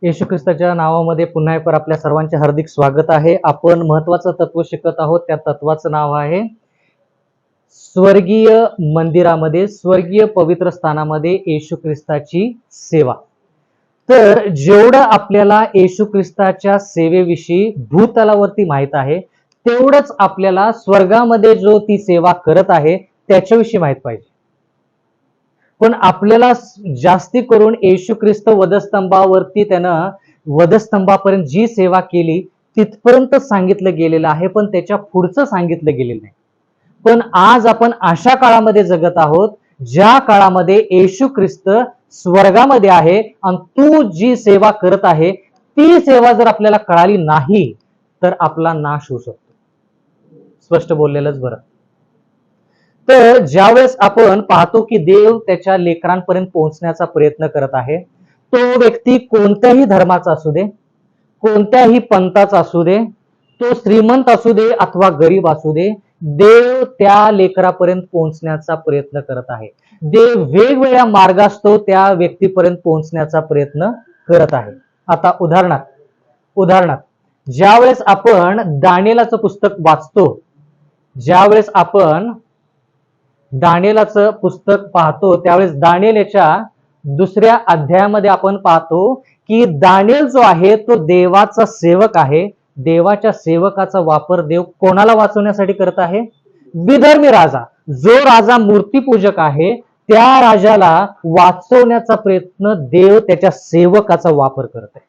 येशू ख्रिस्ताच्या नावामध्ये पुन्हा एकदा आपल्या सर्वांचे हार्दिक स्वागत आहे. आपण महत्वाचं तत्व शिकत आहोत. त्या तत्वाचं नाव आहे स्वर्गीय मंदिरामध्ये, स्वर्गीय पवित्र स्थानामध्ये येशू ख्रिस्ताची सेवा. तर जेवढं आपल्याला येशू ख्रिस्ताच्या सेवेविषयी भूतलावरती माहित आहे, तेवढंच आपल्याला स्वर्गामध्ये जो ती सेवा करत आहे त्याच्याविषयी माहित पाहिजे. पण आपल्याला जास्ती करून येशू ख्रिस्त वधस्तंभावरती त्यानं वधस्तंभापर्यंत जी सेवा केली तिथपर्यंत सांगितलं गेलेलं आहे, पण त्याच्या पुढचं सांगितलं गेलेलं नाही. पण आज आपण अशा काळामध्ये जगत आहोत ज्या काळामध्ये येशू ख्रिस्त स्वर्गामध्ये आहे आणि तू जी सेवा करत आहे ती सेवा जर आपल्याला कळाली नाही तर आपला नाश होऊ शकतो. स्पष्ट बोललेलंच बरं. तर ज्यावेळेस आपण पाहतो की देव त्याच्या लेकरांपर्यंत पोहोचण्याचा प्रयत्न करत आहे, तो व्यक्ती कोणत्याही धर्माचा असू दे, कोणत्याही पंथाचा असू दे, तो श्रीमंत असू दे अथवा गरीब असू दे, देव त्या लेकरापर्यंत पोहोचण्याचा प्रयत्न करत आहे. देव वेगवेगळ्या मार्गास्तव त्या व्यक्तीपर्यंत पोहोचण्याचा प्रयत्न करत आहे. आता उदाहरणार्थ ज्यावेळेस आपण दानिएलाचं पुस्तक वाचतो, ज्यावेळेस आपण दानिएलाचं पुस्तक पाहतो त्यावेळेस दानिएल याच्या 2ऱ्या अध्यायामध्ये आपण पाहतो की दानिएल जो आहे तो देवाचा सेवक आहे. देवाच्या सेवकाचा वापर देव कोणाला वाचवण्यासाठी करत आहे? विधर्मी राजा, जो राजा मूर्तीपूजक आहे त्या राजाला वाचवण्याचा प्रयत्न देव त्याच्या सेवकाचा वापर करत आहे.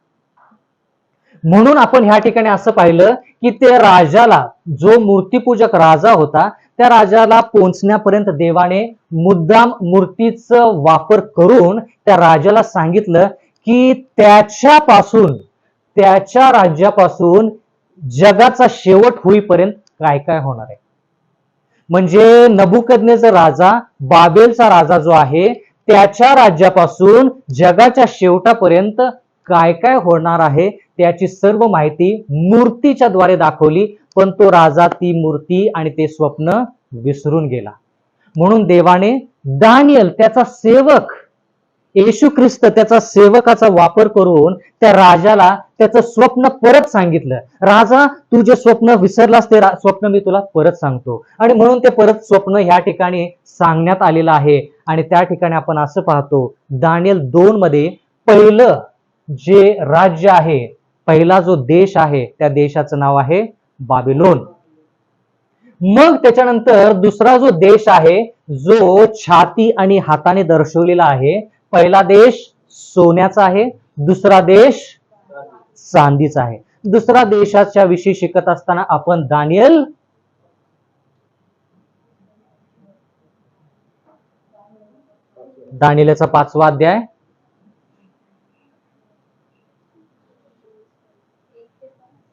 म्हणून आपण ह्या ठिकाणी असं पाहिलं की त्या राजाला, जो मूर्तीपूजक राजा होता, त्या राजाला पोहोचण्यापर्यंत देवाने मुद्दाम मूर्तीचा वापर करून त्या राजाला सांगितलं की त्याच्यापासून, त्याच्या राज्यापासून जगाचा शेवट होईपर्यंत काय काय होणार आहे. म्हणजे नबुकदनेचा राजा, बाबेलचा राजा जो आहे, त्याच्या राज्यापासून जगाच्या शेवटापर्यंत काय काय होणार आहे त्याची सर्व माहिती मूर्तीच्या द्वारे दाखवली. पण तो राजा ती मूर्ती आणि ते स्वप्न विसरून गेला. म्हणून देवाने दानिएल त्याचा सेवक, येशू ख्रिस्त त्याचा सेवकाचा वापर करून त्या राजाला त्याचं स्वप्न परत सांगितलं. राजा, तू जे स्वप्न विसरलास ते स्वप्न मी तुला परत सांगतो. आणि म्हणून ते परत स्वप्न ह्या ठिकाणी सांगण्यात आलेलं आहे. आणि त्या ठिकाणी आपण असं पाहतो दानिएल 2 मध्ये पहिलं जे राज्य आहे, पहिला जो देश आहे, त्या देशाचं नाव आहे बाबिलोन. मग त्याच्यानंतर दुसरा जो देश आहे जो छाती आणि हाताने दर्शवलेला आहे, पहिला देश सोन्याचा आहे, दुसरा देश चांदीचा आहे. दुसरा देशाच्या विषयी शिकत असताना आपण दानिएलचा 5वा अध्याय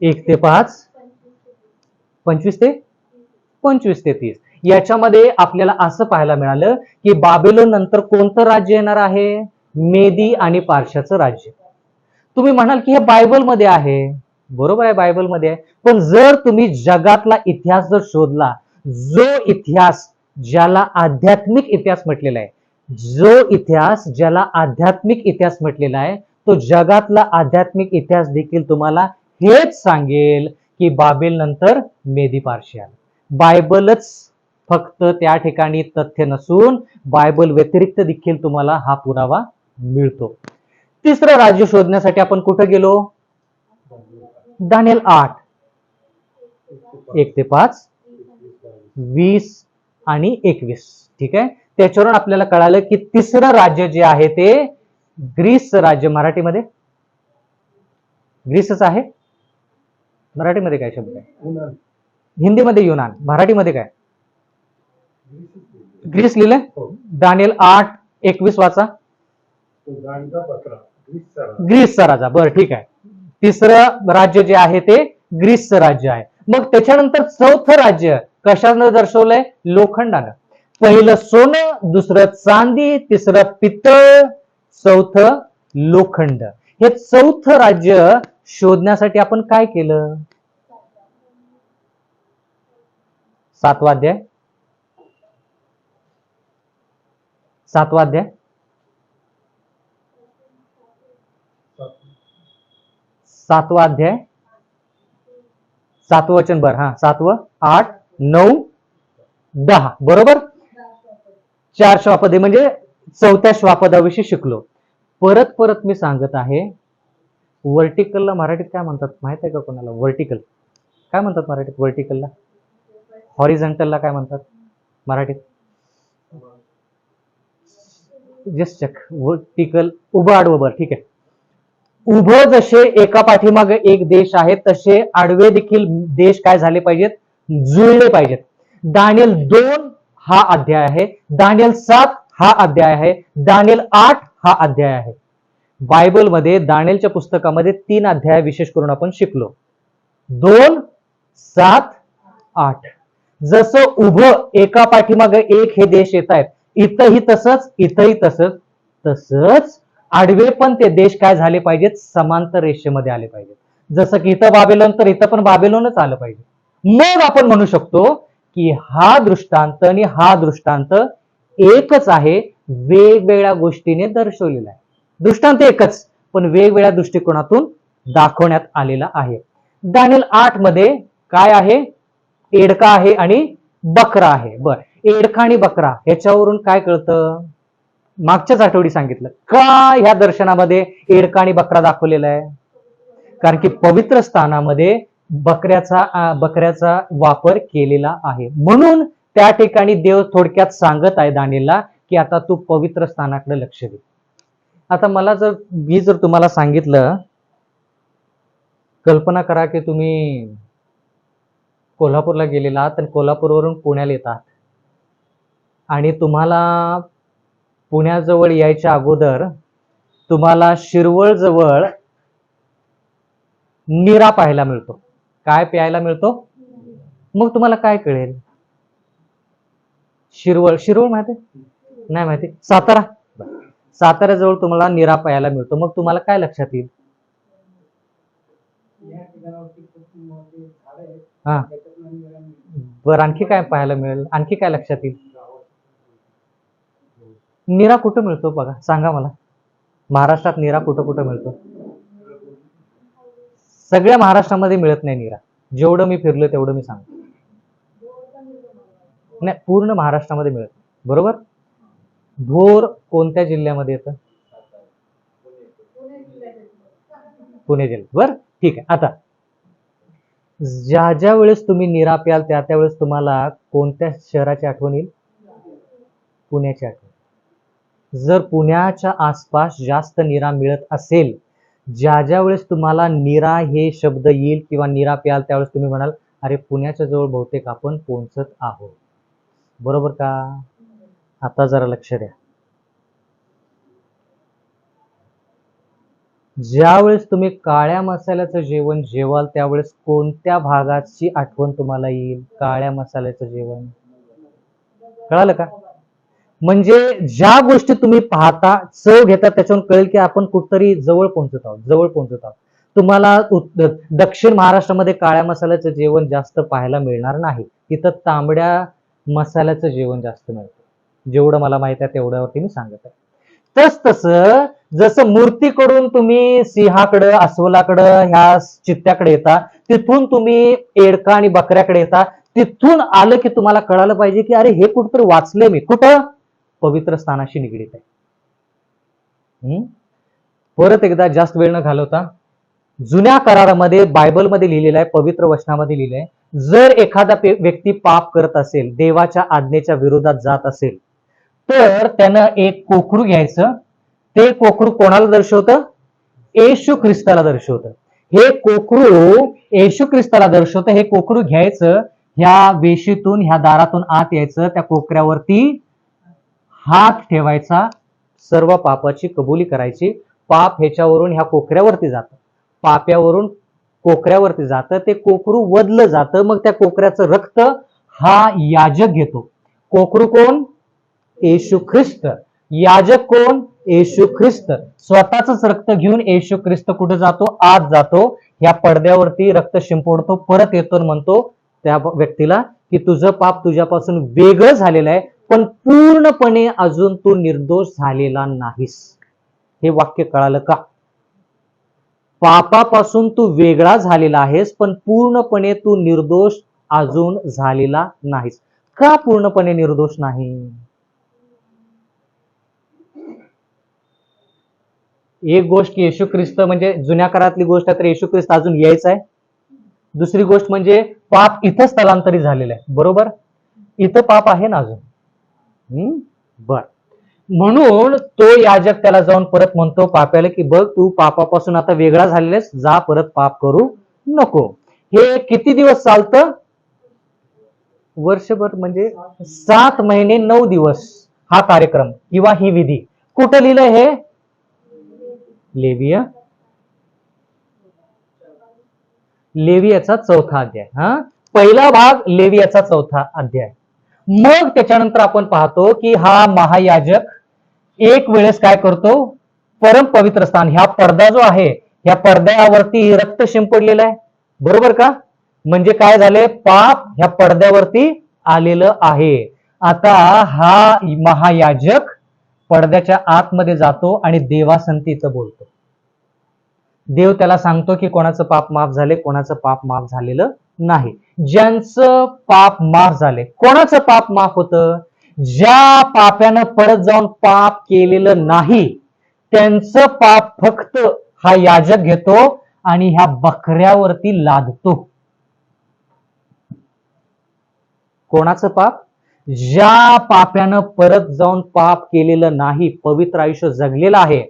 1 ते 5, 25 ते 30 याच्यामध्ये आपल्याला असं पाहायला मिळालं की बाबिलोन नंतर कोणतं राज्य येणार आहे? मेदी आणि पार्शाचं राज्य. तुम्ही म्हणाल की हे बायबलमध्ये आहे. बरोबर आहे, बायबलमध्ये आहे. पण जर तुम्ही जगातला इतिहास जर शोधला, जो इतिहास ज्याला आध्यात्मिक इतिहास म्हटलेला आहे, जो इतिहास ज्याला आध्यात्मिक इतिहास म्हटलेला आहे, तो जगातला आध्यात्मिक इतिहास देखील तुम्हाला हेच सांगेल की बाबेल नंतर मेदी पार्शिया. बायबलच फक्त त्या ठिकाणी तथ्य नसून बायबल व्यतिरिक्त देखील तुम्हाला हा पुरावा मिळतो. तिसरं राज्य शोधण्यासाठी आपण कुठं गेलो? दानिएल 8 1 ते 5, 20 आणि 21. ठीक आहे. त्याच्यावरून आपल्याला कळालं की तिसरं राज्य जे आहे ते ग्रीस राज्य. मराठीमध्ये ग्रीसच आहे. मराठीमध्ये काय शब्द आहे? हिंदीमध्ये युनान, मराठीमध्ये काय? ग्रीस लिहिलंय. दानिएल 8:21 वाचा. ग्रीसचा राजा. बरं, ठीक आहे. तिसरं राज्य जे आहे ते ग्रीसचं राज्य आहे. मग त्याच्यानंतर चौथं राज्य कशानं दर्शवलंय? लोखंडानं. पहिलं सोनं, दुसरं चांदी, तिसरं पितळ, चौथं लोखंड. हे चौथं राज्य शोधण्यासाठी आपण काय केलं? 7वा अध्याय 7वा अध्याय 7वा अध्याय 7वं वचन, बर हा 7वं 8 9 10 बरोबर. 4 श्वापदे म्हणजे 4थ्या श्वापदाविषयी शिकलो. परत परत मी सांगत आहे, व्हर्टिकलला मराठीत काय म्हणतात माहित आहे का कोणाला? व्हर्टिकल काय म्हणतात मराठीत? व्हर्टिकलला. हॉरिझॉन्टलला काय म्हणतात मराठीत? Just check. व्हर्टिकल उभं आडवं, बर ठीक आहे. उभं जसे एका पाठीमागे एक देश आहे, तसे आडवे देखील देश काय झाले पाहिजेत? जुळले पाहिजेत. दानिएल 2 हा अध्याय आहे, दानिएल 7 हा अध्याय आहे, दानिएल 8 हा अध्याय आहे. बायबलमध्ये दानिएलच्या पुस्तकामध्ये 3 अध्याय विशेष करून आपण शिकलो. 2 7 8. जसं उभं एका पाठीमागे एक हे देश येत आहेत, इथंही तसंच, इथंही तसंच, तसंच आडवे पण ते देश काय झाले पाहिजेत? समांतर रेषेमध्ये आले पाहिजेत. जसं की इथं बाबेलोन, तर इथं पण बाबेलोनच आलं पाहिजे. मग आपण म्हणू शकतो की हा दृष्टांत आणि हा दृष्टांत एकच आहे, वेगवेगळ्या गोष्टीने दर्शवलेला आहे. दृष्टांत एकच, पण वेगवेगळ्या दृष्टिकोनातून दाखवण्यात आलेला आहे. दानिएल 8 मध्ये काय आहे? एडका आहे आणि बकरा आहे. बर, एडका आणि बकरा ह्याच्यावरून काय कळतं? मागच्याच आठवडी सांगितलं का ह्या दर्शनामध्ये एडका आणि बकरा दाखवलेला आहे? कारण की पवित्र स्थानामध्ये बकऱ्याचा वापर केलेला आहे. म्हणून त्या ठिकाणी देव थोडक्यात सांगत आहे दानिएलला की आता तू पवित्र स्थानाकडे लक्ष दे. आता मी जर तुम्हाला सांगितलं, कल्पना करा की तुम्ही कोल्हापूरला गेलेला आहात आणि कोल्हापूरवरून पुण्याला येतात आणि तुम्हाला पुण्याजवळ यायच्या अगोदर तुम्हाला शिरवळ जवळ नीरा पाहायला मिळतो. काय प्यायला मिळतो? मग तुम्हाला काय कळेल? शिरवळ माहिती? नाही माहिती? साताऱ्याजवळ तुम्हाला नीरा प्यायला मिळतो. मग तुम्हाला काय लक्षात येईल? हा, बरं, आणखी काय पाहायला मिळेल? आणखी काय लक्षात येईल? नीरा कुठं मिळतो बघा, सांगा मला. महाराष्ट्रात नीरा कुठं कुठं मिळतो? सगळ्या महाराष्ट्रामध्ये मिळत नाही नीरा. जेवढं मी फिरलो तेवढं मी सांगतो. नाही, पूर्ण महाराष्ट्रामध्ये मिळत, बरोबर. भोर कोणत्या जिल्ह्यामध्ये येतं? पुणे जिल्ह्यात. बरं ठीक आहे. आता ज्या वेळेस तुम्ही नीरा प्याल त्या वेळेस तुम्हाला कोणत्या शहराची आठवण येईल? पुण्याची आठवण. जर पुण्याच्या आसपास जास्त नीरा मिळत असेल, ज्या वेळेस तुम्हाला नीरा हे शब्द येईल किंवा नीरा प्याल त्यावेळेस तुम्ही म्हणाल, अरे पुण्याच्या जवळ बहुतेक आपण पोहोचत आहोत. बरोबर का? आता जरा लक्ष द्या. ज्यावेळेस तुम्ही काळ्या मसाल्याचं जेवण जेवाल त्यावेळेस कोणत्या भागाची आठवण तुम्हाला येईल? काळ्या मसाल्याचं जेवण. कळालं का? म्हणजे ज्या गोष्टी तुम्ही पाहता, चव घेता, त्याच्यावरून कळेल की आपण कुठतरी जवळ पोहोचत आहोत. तुम्हाला दक्षिण महाराष्ट्रामध्ये काळ्या मसाल्याचं जेवण जास्त पाहायला मिळणार नाही. तिथं तांबड्या मसाल्याचं जेवण जास्त मिळतं. जेवढं मला माहित आहे तेवढ्यावरती मी सांगत आहे. तसं जसं मूर्तीकडून तुम्ही सिंहाकडं, अस्वलाकडं, ह्या चित्त्याकडे येता, तिथून तुम्ही एडका आणि बकऱ्याकडे येता, तिथून आलं की तुम्हाला कळालं पाहिजे की अरे हे कुठंतरी वाचले मी. कुठं? पवित्र स्थानाशी निगडीत आहे. परत एकदा जास्त वेळ न घालवता, जुन्या करारामध्ये बायबलमध्ये लिहिलेलं आहे, पवित्र वचनामध्ये लिहिलंय, जर एखादा व्यक्ती पाप करत असेल, देवाच्या आज्ञेच्या विरोधात जात असेल, तर त्यानं एक कोकरू घ्यायचं. ते कोकरू कोणाला दर्शवतं? येशू ख्रिस्ताला दर्शवतं. हे कोकरू येशू ख्रिस्ताला दर्शवतं. हे कोकरू घ्यायचं, ह्या वेशीतून, ह्या दारातून आत यायचं, त्या कोकऱ्यावरती हात ठेवायचा, सर्व पापाची कबुली करायची. पाप ह्याच्यावरून ह्या कोकऱ्यावरती जातं, पाप्यावरून कोकऱ्यावरती जातं, ते कोकरू वदलं जातं. मग त्या कोकऱ्याचं रक्त हा याजक घेतो. कोकरू कोण? येशू ख्रिस्त. याजक कोण? येशू ख्रिस्त. स्वतःच रक्त घेऊन येशू ख्रिस्त कुठे जातो? आत जातो. ह्या पडद्यावरती रक्त शिंपडतो, परत येतो, म्हणतो त्या व्यक्तीला की तुझं पाप तुझ्यापासून वेगळं झालेलं आहे, पण पूर्णपणे अजून तू निर्दोष झालेला नाहीस. हे वाक्य कळालं का? पापापासून तू वेगळा झालेला आहेस, पण पूर्णपणे तू निर्दोष अजून झालेला नाहीस. का पूर्णपणे निर्दोष नाही? एक गोष्ट येशू ख्रिस्त म्हणजे जुन्या काळातली गोष्ट आहे, तर येशू ख्रिस्त अजून यायचा आहे. दुसरी गोष्ट म्हणजे पाप इथं स्थलांतरित झालेलं आहे, बरोबर? इथं पाप आहे ना अजून. बर, म्हणून तो याजक त्याला जाऊन परत म्हणतो पाप्याला की बघ, तू पापापासून आता वेगळा झालेलास, जा, परत पाप करू नको. हे किती दिवस चालतं? वर्षभर, म्हणजे 7 महिने 9 दिवस हा कार्यक्रम किंवा ही विधी. कुठं लिहिलं हे? लेवियाचा 4था अध्याय. पहिला भाग लेवियाचा 4था अध्याय. मग त्याच्यानंतर आपण पाहतो की हा महायाजक एक वेळेस काय करतो, परम पवित्र स्थान, ह्या पडदा जो आहे, ह्या पडद्यावरती रक्त शिंपडलेलं आहे, बरोबर का? म्हणजे काय झालंय, पाप ह्या पडद्यावरती आलेलं आहे. आता हा महायाजक पडद्याच्या आतमध्ये जातो आणि देवासंतीचं बोलतो. देव त्याला सांगतो की कोणाचं पाप माफ झाले, कोणाचं पाप माफ झालेलं नाही. ज्यांचं पाप माफ झाले, कोणाचं पाप माफ होतं? ज्या पाप्यानं परत जाऊन पाप केलेलं नाही, त्यांचं पाप फक्त हा याजक घेतो आणि ह्या बकऱ्यावरती लादतो. कोणाचं पाप? ज्या पाप्यानं परत जाऊन पाप केलेलं नाही, पवित्र आयुष्य जगलेलं आहे,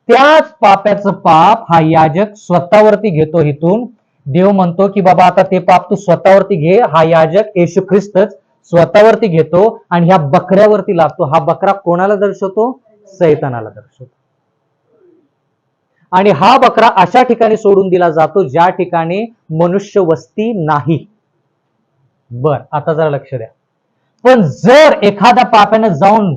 त्याच पाप्याचं पाप हा याजक स्वतःवरती घेतो. इथून देव म्हणतो की बाबा आता ते पाप तू स्वतःवरती घे. हा याजक येशू ख्रिस्तच स्वतःवरती घेतो आणि ह्या बकऱ्यावरती लागतो. हा बकरा कोणाला दर्शवतो? सैतानाला दर्शवतो. आणि हा बकरा अशा ठिकाणी सोडून दिला जातो ज्या ठिकाणी मनुष्य वस्ती नाही. बर, आता जरा लक्ष द्या. पण जर एखाद्या पाप्यानं जाऊन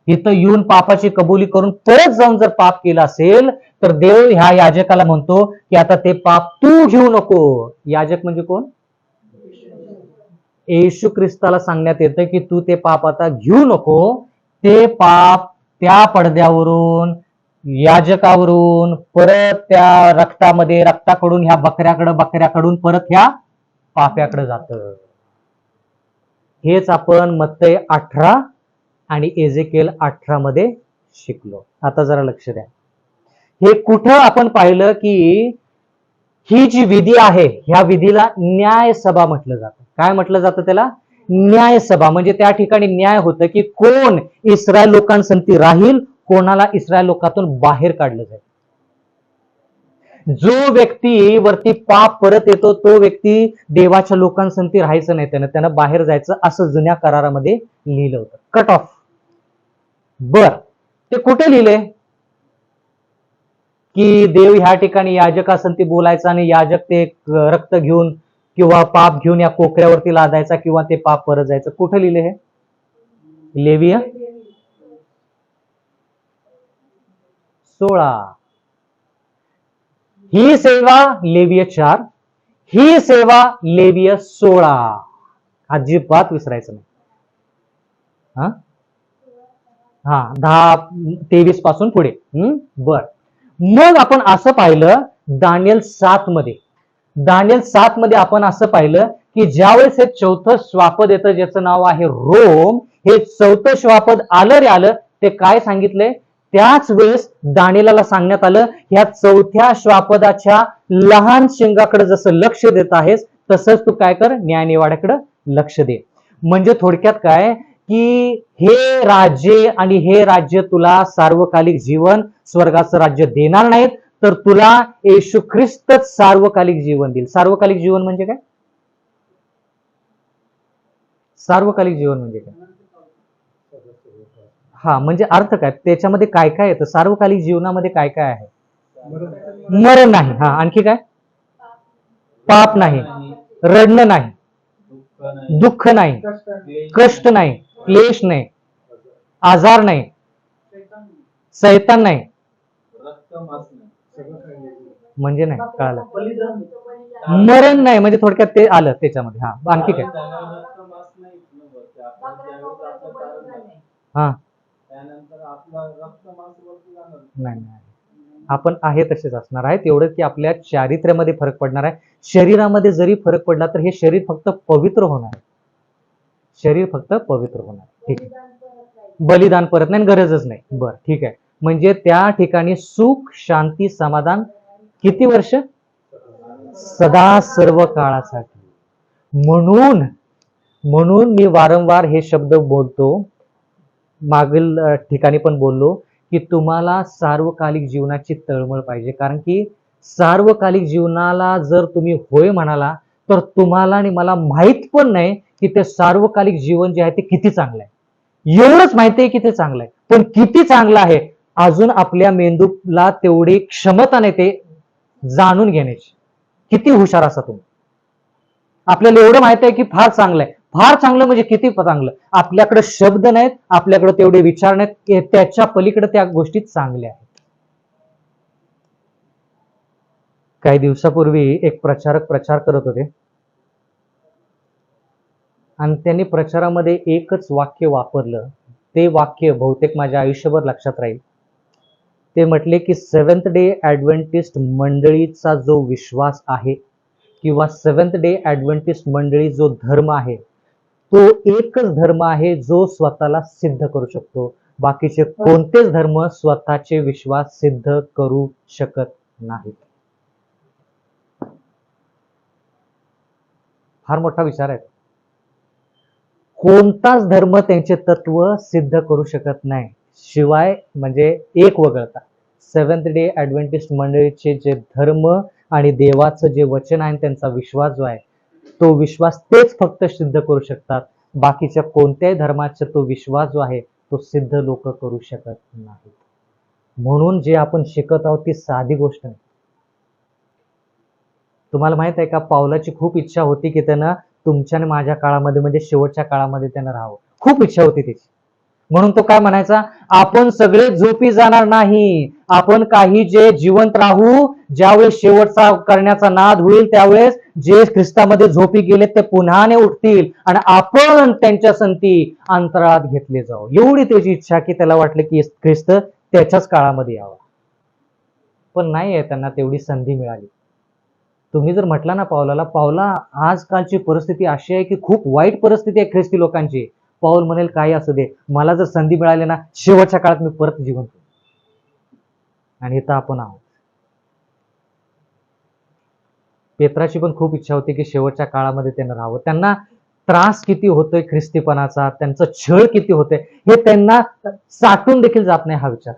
इथं येऊन पापाची कबुली करून परत जाऊन जर पाप केलं असेल, तर देव ह्या याजकाला म्हणतो की आता ते पाप तू घेऊ नको. याजक म्हणजे कोण? येशू ख्रिस्ताला सांगण्यात येतं की तू ते पाप आता घेऊ नको. ते पाप त्या पडद्यावरून, याजकावरून, परत त्या रक्तामध्ये, रक्ताकडून ह्या बकऱ्याकडे, बकऱ्याकडून परत ह्या पाप्याकडे जातं. हेच आपण मत्तई 18 आणि एजेकिएल 18 मध्ये शिकलो. आता जरा लक्ष द्या. हे कुठं आपण पाहिलं की ही जी विधी आहे, ह्या विधीला न्यायसभा म्हटलं जातं. काय म्हटलं जातं त्याला? न्यायसभा. म्हणजे त्या ठिकाणी न्याय होतं की कोण इस्रायल लोकांसंगती राहील, कोणाला इस्रायल लोकातून बाहेर काढलं जाईल. जो व्यक्ती वरती पाप परत येतो तो व्यक्ती देवाच्या लोकांसंगती राहायचं नाही, त्यानं बाहेर जायचं, असं जुन्या करारामध्ये लिहिलं होतं. Cut off. बर, ते कुठे लिहिले? की देव ह्या ठिकाणी याजकासंगती बोलायचा आणि याजक ते रक्त घेऊन किंवा पाप घेऊन या कोकऱ्यावरती लादायचा किंवा ते पाप परत जायचं. कुठे लिहिले हे? लेविया 16. ही सेवा लेविय 4, ही सेवा लेविय 16. अजिबात विसरायचं नाही. हा 10-23 पासून पुढे. बर, मग आपण असं पाहिलं दानियल 7 मध्ये. दानियल 7 मध्ये आपण असं पाहिलं की ज्यावेळेस हे 4थं श्वापद येतं, ज्याचं नाव आहे रोम, हे 4थं श्वापद आलं रे आलं, ते काय सांगितलंय? त्याच वेळेस दानियेलाला सांगण्यात आलं, ह्या 4थ्या श्वापदाच्या लहान शिंगाकडे जसं लक्ष देत आहेस, तसंच तू काय कर, न्यायनिवाड्याकडे लक्ष दे. म्हणजे थोडक्यात काय की हे राज्य आणि हे राज्य तुला सार्वकालिक जीवन, स्वर्गाचं राज्य देणार नाहीत, तर तुला येशू ख्रिस्तच सार्वकालिक जीवन देईल. सार्वकालिक जीवन म्हणजे काय? सार्वकालिक जीवन म्हणजे काय? म्हणजे अर्थ काय, त्याच्यामध्ये काय काय येतं? सार्वकालिक जीवनामध्ये काय काय आहे? मरण नाही. आणखी काय? पाप नाही, रडणं नाही, दुःख नाही, कष्ट नाही, क्लेश नाही, आजार नाही, सैतान नाही. म्हणजे नाही, कळालं? मरण नाही म्हणजे थोडक्यात ते आलं त्याच्यामध्ये. आणखी काय? नाही. आपण आहे तसेच असणार आहे. तेवढं की आपल्या चारित्र्यामध्ये फरक पडणार आहे. शरीरामध्ये जरी फरक पडला तर हे शरीर फक्त पवित्र होणार आहे. शरीर फक्त पवित्र होणार. ठीक आहे. बलिदान परत नाही, गरजच नाही. बरं, ठीक आहे. म्हणजे त्या ठिकाणी सुख, शांती, समाधान किती वर्ष? सदा सर्व काळासाठी. म्हणून म्हणून मी वारंवार हे शब्द बोलतो, मागील ठिकाणी पण बोललो की तुम्हाला सार्वकालिक जीवनाची तळमळ पाहिजे. कारण की सार्वकालिक जीवनाला जर तुम्ही होय म्हणाला तर तुम्हाला आणि मला माहित पण नाही की ते सार्वकालिक जीवन जे आहे ते किती चांगलं आहे. एवढंच माहिती आहे की ते चांगलं आहे, पण किती चांगलं आहे अजून आपल्या मेंदूला तेवढी क्षमता नाही ते जाणून घेण्याची. किती हुशार असा तुम्ही. आपल्याला एवढं माहिती आहे की फार चांगलं आहे. फार चांगलं म्हणजे किती चांगलं. आपल्याकडे शब्द नाहीत, आपल्याकडे तेवढे विचार नाहीत की त्याच्या पलीकडे त्या गोष्टी चांगल्या आहेत. काही दिवसापूर्वी एक प्रचारक प्रचार करत होते आणि त्यांनी प्रचारामध्ये एकच वाक्य वापरलं. ते वाक्य बहुतेक माझ्या आयुष्यभर लक्षात राहील. ते म्हटले की सेव्हन्थ डे ॲडव्हेंटिस्ट मंडळीचा जो विश्वास आहे किंवा सेव्हन्थ डे ॲडव्हेंटिस्ट मंडळी जो धर्म आहे तो एकच धर्म आहे जो स्वतःला सिद्ध करू शकतो. बाकीचे कोणतेच धर्म स्वतःचे विश्वास सिद्ध करू शकत नाहीत. फार मोठा विचार आहे. कोणताच धर्म त्यांचे तत्व सिद्ध करू शकत नाही, शिवाय म्हणजे एक वगळता सेव्हन्थ डे ॲडव्हेंटिस्ट मंडळीचे जे धर्म आणि देवाचं जे वचन आहे त्यांचा विश्वास जो आहे तो विश्वास तेच फक्त सिद्ध करू शकतात. बाकीच्या कोणत्याही धर्माचा तो विश्वास जो आहे तो सिद्ध लोक करू शकत नाहीत. म्हणून जे आपण शिकत आहोत ती साधी गोष्ट नाही. तुम्हाला माहित आहे का, पावलाची खूप इच्छा होती की त्यानं तुमच्या आणि माझ्या काळामध्ये म्हणजे शेवटच्या काळामध्ये त्यानं राहावं. खूप इच्छा होती त्याची. म्हणून तो काय म्हणायचा, आपण सगळे झोपी जाणार नाही, आपण काही जे जिवंत राहू, ज्यावेळेस शेवटचा करण्याचा नाद होईल त्यावेळेस जे ख्रिस्तामध्ये झोपी गेले ते पुन्हाने उठतील आणि आपण त्यांच्या संती अंतराळात घेतले जाऊ. एवढी त्याची इच्छा की त्याला वाटलं की ख्रिस्त त्याच्याच काळामध्ये यावा. पण नाही आहे त्यांना तेवढी संधी मिळाली. तुम्ही जर म्हटला ना पावलाला, पावला आजकालची परिस्थिती अशी आहे की खूप वाईट परिस्थिती आहे ख्रिस्ती लोकांची, पाऊल म्हणेल काही असू दे, मला जर संधी मिळाली ना शेवटच्या काळात मी परत जिवंत होईल. आणि इथं आपण आहोत. पेत्राची पण खूप इच्छा होती की शेवटच्या काळामध्ये त्यानं राहावं. त्यांना त्रास किती होतोय ख्रिस्तीपणाचा, त्यांचं छळ किती होतंय हे त्यांना साठून देखील जात नाही हा विचार.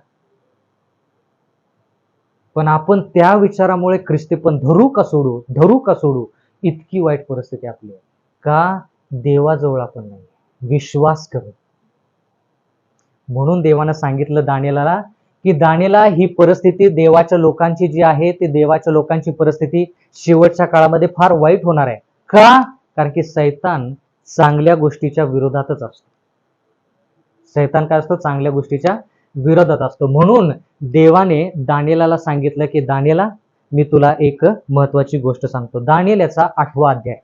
पण आपण त्या विचारामुळे ख्रिस्तीपण धरू का सोडू इतकी वाईट परिस्थिती आपली आहे. का? देवाजवळ आपण नाही विश्वास करू. म्हणून देवानं सांगितलं दानिएलाला की दानिएला ही परिस्थिती देवाच्या लोकांची जी आहे ती देवाच्या लोकांची परिस्थिती शेवटच्या काळामध्ये फार वाईट होणार आहे. का? कारण की सैतान चांगल्या गोष्टीच्या विरोधातच असतो. सैतान काय असतो? चांगल्या गोष्टीच्या विरोधात असतो. म्हणून देवाने दानिएलाला सांगितलं की दानिएला मी तुला एक महत्वाची गोष्ट सांगतो. दानिएल याचा 8वा अध्याय.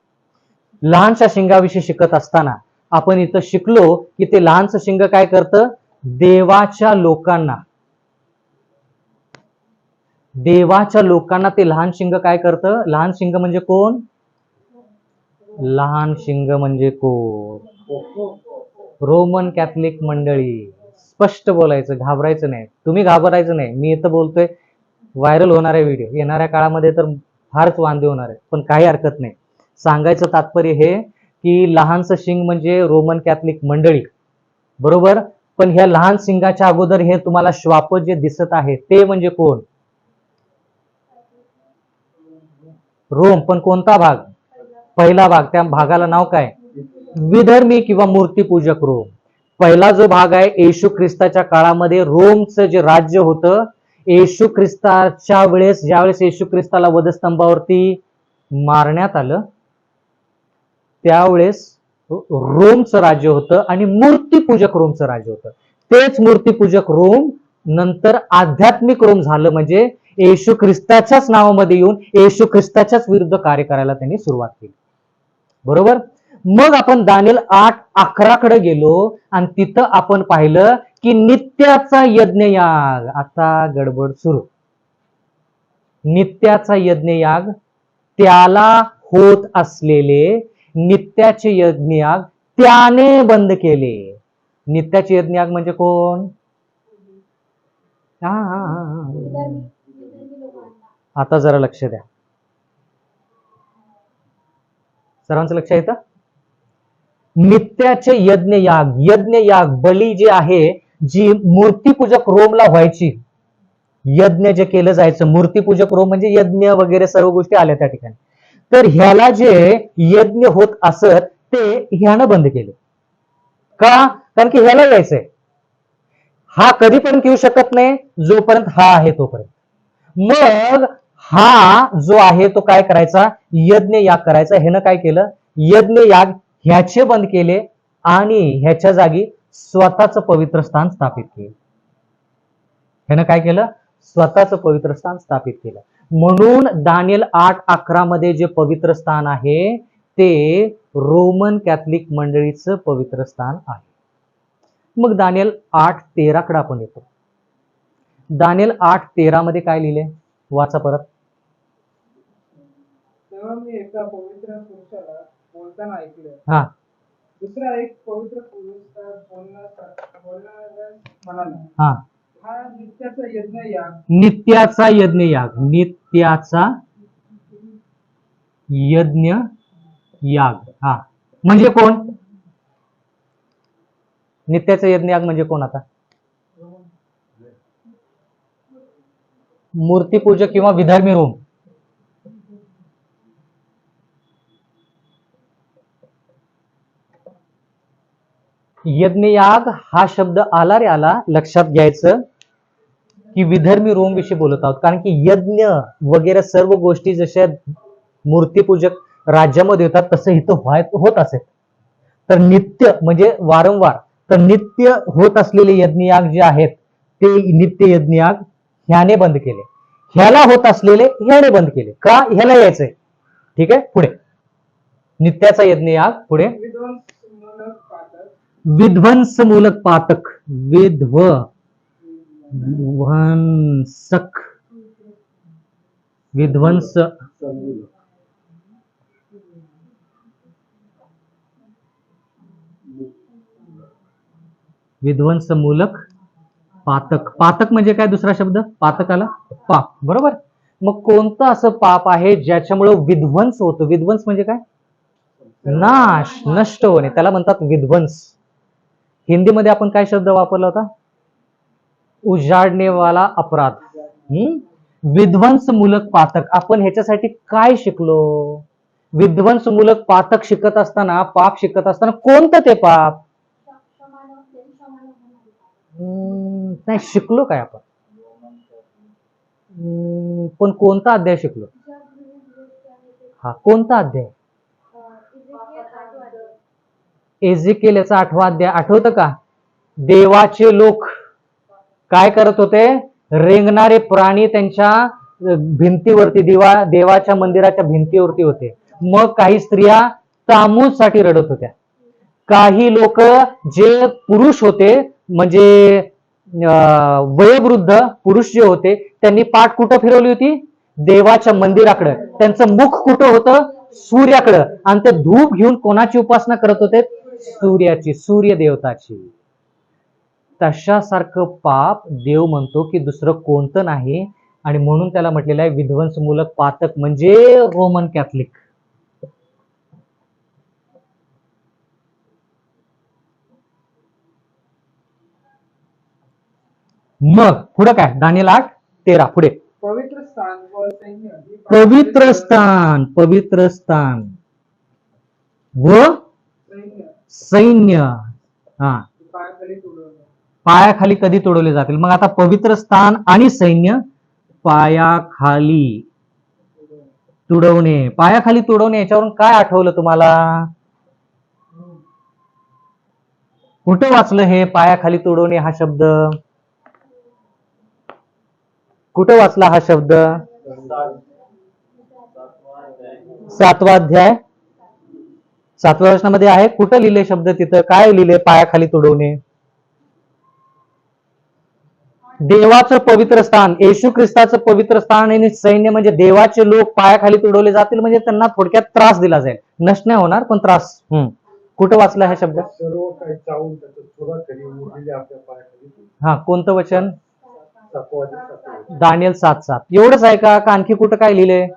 लहानशा शिंगाविषयी शिकत असताना आपण इथं शिकलो की ते लहानसं शिंग काय करतं? देवाच्या लोकांना ते लहान शिंग काय करतं? लहान शिंग म्हणजे कोण? लहान शिंग म्हणजे कोण? रोमन कॅथलिक मंडळी. स्पष्ट बोलायचं, घाबरायचं नाही. तुम्ही घाबरायचं नाही. मी इथं बोलतोय, व्हायरल होणारे व्हिडिओ येणाऱ्या काळामध्ये तर फारच वांदे होणार आहे, पण काही हरकत नाही. सांगायचं तात्पर्य हे की लहानसं शिंग म्हणजे रोमन कॅथलिक मंडळी, बरोबर. पण ह्या लहान शिंगाच्या अगोदर हे तुम्हाला श्वाप जे दिसत आहे ते म्हणजे कोण? रोम. पण कोणता भाग? पहिला भाग. त्या भागाला नाव काय? विधर्मी किंवा मूर्तीपूजक रोम. पहिला जो भाग आहे येशू ख्रिस्ताच्या काळामध्ये रोमचं जे राज्य होतं, येशू ख्रिस्ताच्या वेळेस ज्यावेळेस येशू ख्रिस्ताला वधस्तंभावरती मारण्यात आलं त्यावेळेस रोमचं राज्य होतं आणि मूर्तीपूजक रोमचं राज्य होतं. तेच मूर्तीपूजक रोम नंतर आध्यात्मिक रोम झालं, म्हणजे येशू ख्रिस्ताच्याच नावामध्ये येऊन येशू ख्रिस्ताच्याच विरुद्ध कार्य करायला त्यांनी सुरुवात केली, बरोबर. मग आपण दानिएल 8:11 कडे गेलो आणि तिथं आपण पाहिलं की नित्याचा यज्ञयाग. आता गडबड सुरू. नित्याचा यज्ञयाग, त्याला होत असलेले नित्याचे यज्ञयाग त्याने बंद केले. नित्याचे यज्ञयाग म्हणजे कोण? आता जरा लक्ष द्या, सर्वांचं लक्ष येतं. नित्याचे यज्ञयाग, यज्ञयाग बली जे आहे, जी मूर्तीपूजक रोमला व्हायची, यज्ञ जे केलं जायचं, मूर्तीपूजक रोम म्हणजे यज्ञ वगैरे सर्व गोष्टी आल्या त्या ठिकाणी. तर ह्याला जे यज्ञ होत असत ते ह्यानं बंद केले. का? कारण की ह्याला यायचंय. हा कधीपर्यंत येऊ शकत नाही, जोपर्यंत हा आहे तोपर्यंत. मग हा जो आहे तो काय करायचा? यज्ञ याग करायचा. ह्यानं काय केलं? यज्ञ याग ह्याचे बंद केले आणि ह्याच्या जागी स्वतःच पवित्र स्थान स्थापित केले. ह्यानं काय केलं? स्वतःच पवित्र स्थान स्थापित केलं. म्हणून दानिएल 8:11 मध्ये जे पवित्र स्थान आहे ते रोमन कॅथलिक मंडळीचं पवित्र स्थान आहे. मग दानिएल 8:13 कडे आपण येतो. दानिएल 8:13 मध्ये काय लिहिले? वाचा परत. तेव्हा मी एका पवित्र पुरुषाला बोलताना ऐकले. हा. दुसरा एक पवित्र पुरुष म्हणाला, हा, हा नित्याचा यज्ञयाग, नित्याचा यज्ञयाग, नित्याचा यज्ञ याग. हा म्हणजे कोण? नित्याचा यज्ञयाग म्हणजे कोण? आता मूर्तीपूजक किंवा विधर्मी रोम. यज्ञयाग हा शब्द आला रे आला, लक्षात घ्यायचं की विधर्मी रोम विषयी बोलत आहोत. कारण की यज्ञ वगैरे सर्व गोष्टी जशा मूर्तीपूजक राज्यामध्ये होतात तसं इथं होत असेल. तर नित्य म्हणजे वारंवार, तर नित्य होत असलेले यज्ञयाग जे आहेत ते नित्य यज्ञयाग ह्याने बंद केले. ह्याला होत असलेले ह्याने बंद केले. का? ह्याला यायचंय. ठीक आहे, पुढे. नित्याचा यज्ञयाग, पुढे. विध्वंसमूलक पातक, विध्वंसक, विध्वंस, विध्वंसमूलक पातक. पातक म्हणजे काय? दुसरा शब्द पातकाला पाप, बरोबर. मग कोणतं असं पाप आहे ज्याच्यामुळे विध्वंस होतो? विध्वंस म्हणजे काय? नाश, नष्ट होणे, त्याला म्हणतात विध्वंस. हिंदीमध्ये आपण काय शब्द वापरला होता? उजाडणे वाला अपराध. विध्वंसमूलक पातक. आपण ह्याच्यासाठी काय शिकलो? विध्वंसमूलक पातक शिकत असताना, पाप शिकत असताना कोणतं ते पाप? नाही, शिकलो काय आपण? पण कोणता अध्याय शिकलो? हा, कोणता अध्याय? एजिकेल याचा 8वा अध्याय. आठवतं का? देवाचे लोक काय करत होते? रेंगणारे प्राणी त्यांच्या भिंतीवरती, देवाच्या मंदिराच्या भिंतीवरती होते. मग काही स्त्रिया तामूसाठी रडत होत्या. काही लोक जे पुरुष होते, म्हणजे वयोवृद्ध पुरुष जे होते, त्यांनी पाठ कुठं फिरवली होती? देवाच्या मंदिराकडे. त्यांचं मुख कुठं होतं? सूर्याकडं. आणि ते धूप घेऊन कोणाची उपासना करत होते? सूर्याची, सूर्य देवताची. तशासारखं पाप देव म्हणतो की दुसरं कोणतं नाही, आणि म्हणून त्याला म्हटलेलं आहे विध्वंसमूलक पातक, म्हणजे रोमन कॅथलिक. मग पुढे काय? दानिएल 8:13 पुढे. पवित्र स्थान व सैन्य, पवित्र स्थान, पवित्र स्थान व सैन्य. हा, पायाखाली कधी तोडवले जातील? मग आता पवित्र स्थान आणि सैन्य पायाखाली तुडवणे. पायाखाली तुडवणे याच्यावरून काय आठवलं तुम्हाला? कुठं वाचलं हे पायाखाली तुडवणे हा शब्द? कुठं वाचला हा शब्द? 7वा अध्याय 7व्या वचनामध्ये आहे. कुठं लिहिले शब्द? तिथं काय लिहिले? पायाखाली तुडवणे. देवाचं पवित्र स्थान, येशू ख्रिस्ताचं पवित्र स्थान आणि सैन्य म्हणजे देवाचे लोक पायाखाली तुडवले जातील, म्हणजे त्यांना थोडक्यात त्रास दिला जाईल. नष्ट नाही होणार पण त्रास. कुठं वाचला हा शब्द? सर्व काही चावून त्याचं चुरा करी उरलेले आपल्या पायाखाली ठेवू. हा, कोणतं वचन? 7 दानियल 7:7. एवढंच आहे का? आणखी कुठं काय लिहिले?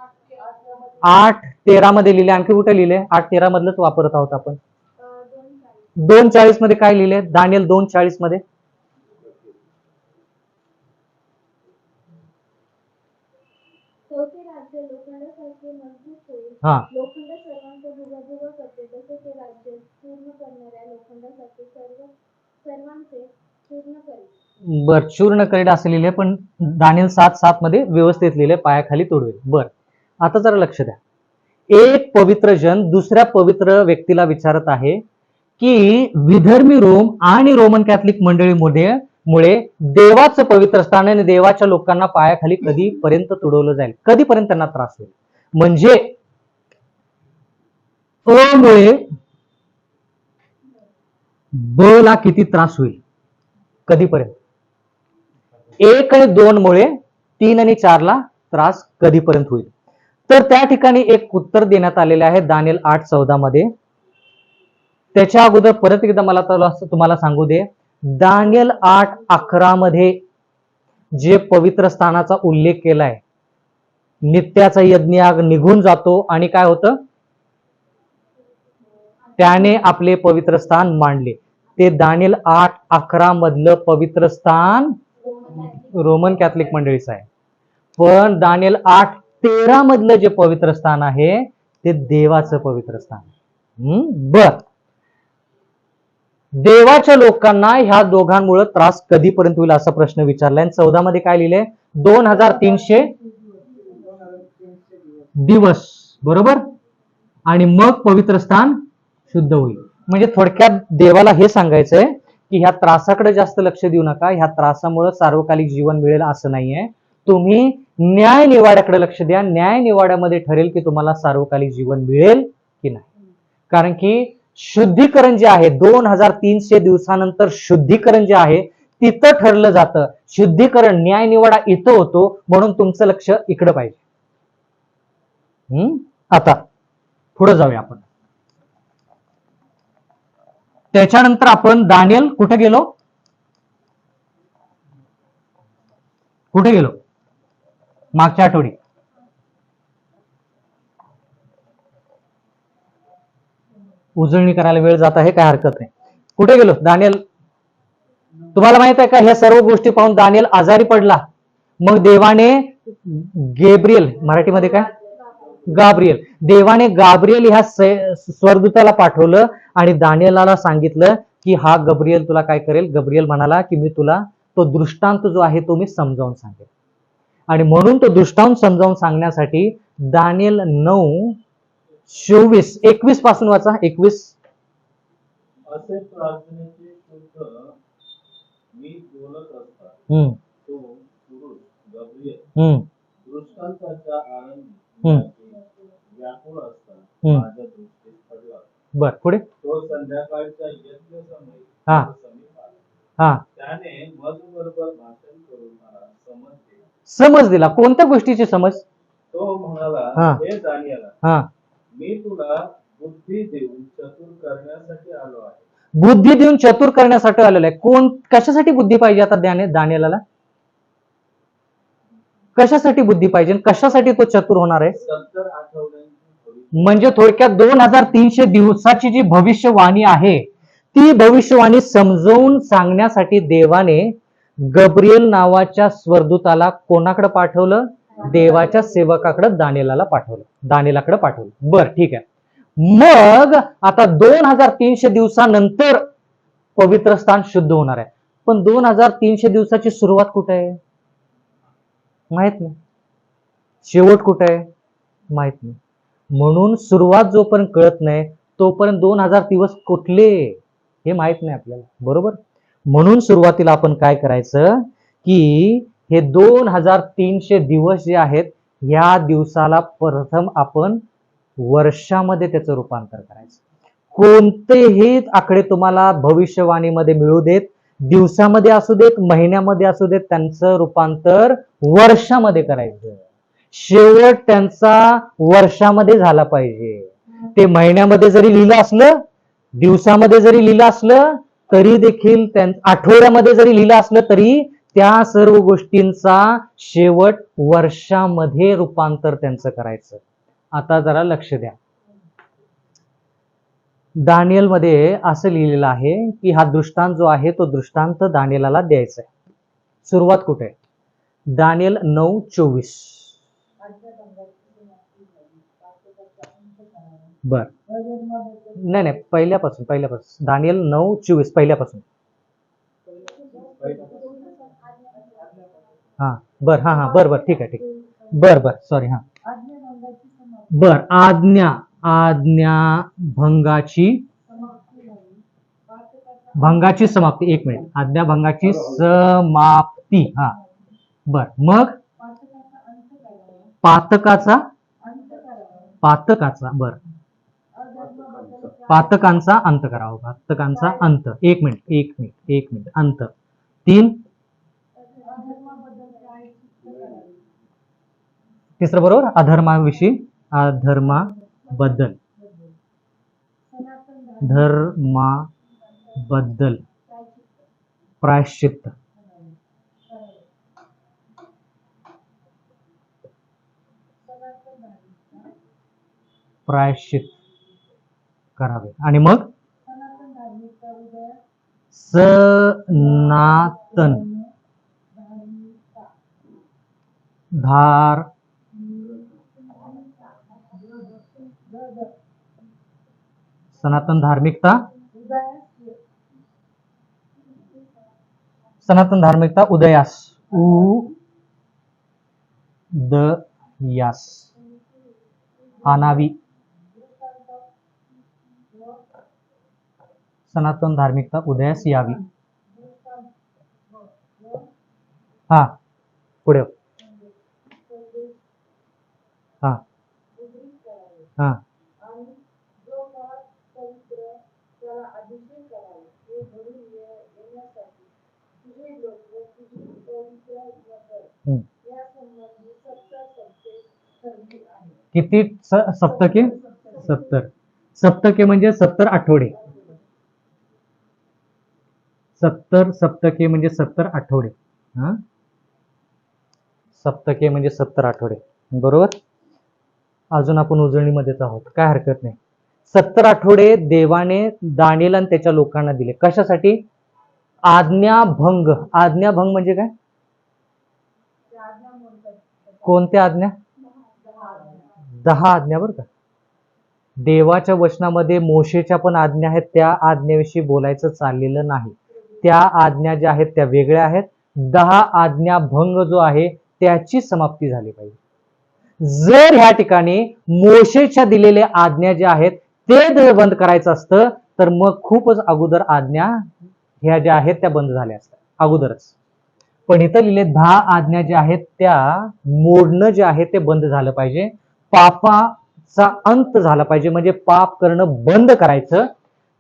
8:13 मध्ये लिहिले. आणखी कुठे लिहिले? 8:13 मधलंच वापरत आहोत आपण. 2:40 मध्ये काय लिहिले? दानियल 2:40 मध्ये चौथे राज्य लोखंडासारखे मजबूत होईल. हा, लोखंड सर्वांचे भुगभुग करते, तसे ते राज्य चूर्ण करणाऱ्या लोखंडासारखे सर्वांचे चूर्ण करेल. बर, चूर्ण करेल असं लिहिले, पण दानियल 7:7 मध्ये व्यवस्थित लिहिले, पायाखाली तोडवेल. बर, आता जरा लक्ष द्या. एक पवित्र जन दुसऱ्या पवित्र व्यक्तीला विचारत आहे की विधर्मी रोम आणि रोमन कॅथलिक मंडळीमध्ये मुळे देवाचं पवित्र स्थान आणि देवाच्या लोकांना पायाखाली कधीपर्यंत तुडवलं जाईल, कधीपर्यंत त्यांना त्रास होईल. म्हणजे अ मुळे ब ला किती त्रास होईल, कधीपर्यंत. 1 आणि 2 मुळे 3 आणि 4 ला त्रास कधीपर्यंत होईल. तर त्या ठिकाणी एक उत्तर देण्यात आलेले आहे दानियल 8:14 मध्ये. त्याच्या अगोदर परत एकदा मला तुम्हाला सांगू दे, दानियल 8:11 मध्ये जे पवित्र स्थानाचा उल्लेख केलाय, नित्याचा यज्ञयाग निघून जातो आणि काय होतं? त्याने आपले पवित्र स्थान मांडले. ते दानियल 8:11 मधलं पवित्र स्थान रोमन कॅथलिक मंडळीचं आहे. पण दानियल 8:13 मधलं जे पवित्र स्थान आहे ते देवाचं पवित्र स्थान आहे. बर, देवाच्या लोकांना ह्या दोघांमुळे त्रास कधीपर्यंत होईल असा प्रश्न विचारलाय. 14 मध्ये काय लिहिले? 2300 दिवस, बरोबर. आणि मग पवित्र स्थान शुद्ध होईल. म्हणजे थोडक्यात देवाला हे सांगायचंय की ह्या त्रासाकडे जास्त लक्ष देऊ नका, ह्या त्रासामुळे सार्वकालिक जीवन मिळेल असं नाहीये. तुम्ही न्याय निवाड्याकडे लक्ष द्या. न्याय निवाड्यामध्ये ठरेल की तुम्हाला सार्वकालिक जीवन मिळेल की नाही. कारण की शुद्धीकरण जे आहे 2300 दिवसानंतर शुद्धीकरण जे आहे तिथं ठरलं जातं. शुद्धीकरण न्याय निवाडा इथं होतो, म्हणून तुमचं लक्ष इकडं पाहिजे. आता पुढे जाऊया आपण. त्याच्यानंतर आपण दानियल कुठे गेलो? मागच्या आठवडी. उजळणी करायला वेळ जात आहे, काय हरकत नाही. कुठे गेलो? दानियल. तुम्हाला माहित आहे का, ह्या सर्व गोष्टी पाहून दानियल आजारी पडला. मग देवाने गेब्रियल, मराठीमध्ये काय? गाब्रियल. देवाने गाब्रियल ह्या स्वर्गदूताला पाठवलं आणि दानियलाला सांगितलं की हा गब्रियल तुला काय करेल. गब्रियल म्हणाला की मी तुला तो दृष्टांत जो आहे तो मी समजावून सांगेल. आणि म्हणून तो दृष्टांत समजावून सांगण्यासाठी दानियल 9:24-21 पासून वाचा. 21. असे प्रार्थनेचे शुद्ध मी बोलत असता तो पुरुष गब्रियल दृष्टांताच्या आनंदी व्याकुळ असता माझ्या दृष्टीत पडला. बर, पुढे. तो संध्याकाळच्या यज्ञ समय हा. समीप आला. हा, त्याने मधुबरोबर भाषण करून मला समज दिला. कोणत्या गोष्टीची समज? तो म्हणाला, हा. हे दानियेला, हा, मी तुला बुद्धी देऊन चतुर करण्यासाठी आलो आहे. बुद्धी देऊन चतुर करण्यासाठी आलेला आहे. कशासाठी बुद्धी पाहिजे आता दानियेलाला? कशासाठी बुद्धी पाहिजे? कशासाठी तो चतुर होणार आहे? 70 आठवड्यांची म्हणजे थोडक्यात 2300 दिवसाची जी भविष्यवाणी आहे ती भविष्यवाणी समजावून सांगण्यासाठी देवाने गब्रियल नावाच्या स्वर्गदूताला कोणाकडे पाठवलं? देवाच्या सेवकाकडे दानियेलाला पाठवलं, दानियेलाकडे पाठवलं. बर, ठीक आहे. मग आता 2300 दिवसानंतर पवित्र स्थान शुद्ध होणार आहे. पण 2300 दिवसाची सुरुवात कुठे आहे? माहित नाही. शेवट कुठे आहे? माहित नाही. म्हणून सुरुवात जोपर्यंत कळत नाही तोपर्यंत 2000 दिवस कुठले हे माहित नाही आपल्याला, बरोबर. म्हणून सुरुवातीला आपण काय करायचं की हे 2300 दिवस जे आहेत या दिवसाला प्रथम आपण वर्षामध्ये त्याचं रूपांतर करायचं. कोणतेही आकडे तुम्हाला भविष्यवाणीमध्ये मिळू देत, दिवसामध्ये असू देत, महिन्यामध्ये असू देत, त्यांचं रूपांतर वर्षामध्ये करायचं. शेवट त्यांचा वर्षामध्ये झाला पाहिजे. ते महिन्यामध्ये जरी लिहिलं असलं, दिवसामध्ये जरी लिहिलं असलं तरी देखील, आठवड्यामध्ये जरी लिहिलं असलं तरी त्या सर्व गोष्टींचा शेवट वर्षामध्ये रूपांतर त्यांचं करायचं. आता जरा लक्ष द्या. दानियल मध्ये असं लिहिलेलं आहे की हा दृष्टांत जो आहे तो दृष्टांत दानियेलाला द्यायचा आहे. सुरुवात कुठे आहे? दानियल 9:24. बर, नाही, पहिल्यापासून दानियल 9:24 पहिल्यापासून. हा बर, बर ठीक आहे. बर सॉरी. हा बर, आज्ञा भंगाची समाप्ती. एक मिनिट. आज्ञा भंगाची समाप्ती. हा बर, मग पातकाचा बर, पातकांचा अंत करावा. पातकांचा अंत. एक मिनिट. अंत. 3. तिसरं बरोबर, अधर्माबद्दल प्रायश्चित्त. करावे. आणि मग सनातन धार्मिकता उदयास आणावी. सनातन धार्मिकता उदयास यावी. हा पुढे. हा हा किती सप्तके? 70. सप्तके म्हणजे 70 आठवडे. 70 सप्तके म्हणजे 70 आठवडे. हा, सप्तके म्हणजे 70 आठवडे. बरोबर. अजून आपण उजळणीमध्येच आहोत, काय हरकत नाही. 70 आठवडे देवाने दानिएल आणि त्याच्या लोकांना दिले. कशासाठी? आज्ञाभंग. आज्ञाभंग म्हणजे काय? कोणत्या आज्ञा? 10 आज्ञा बरं का. देवाच्या वचनामध्ये मोशेच्या पण आज्ञा आहेत, त्या आज्ञेविषयी बोलायचं चाललेलं नाही. त्या आज्ञा ज्या आहेत त्या वेगळ्या आहेत. 10 आज्ञाभंग जो आहे त्याची समाप्ती झाली पाहिजे. जर ह्या ठिकाणी मोशेच्या दिलेल्या आज्ञा ज्या आहेत ते बंद करायचं असतं तर मग खूपच अगोदर आज्ञा ह्या ज्या आहेत त्या बंद झाल्या असतात अगोदरच. पण इथं लिहिले 10 आज्ञा ज्या आहेत त्या मोडणं जे आहे ते बंद झालं पाहिजे. पापाचा अंत झाला पाहिजे, म्हणजे पाप करणं बंद करायचं.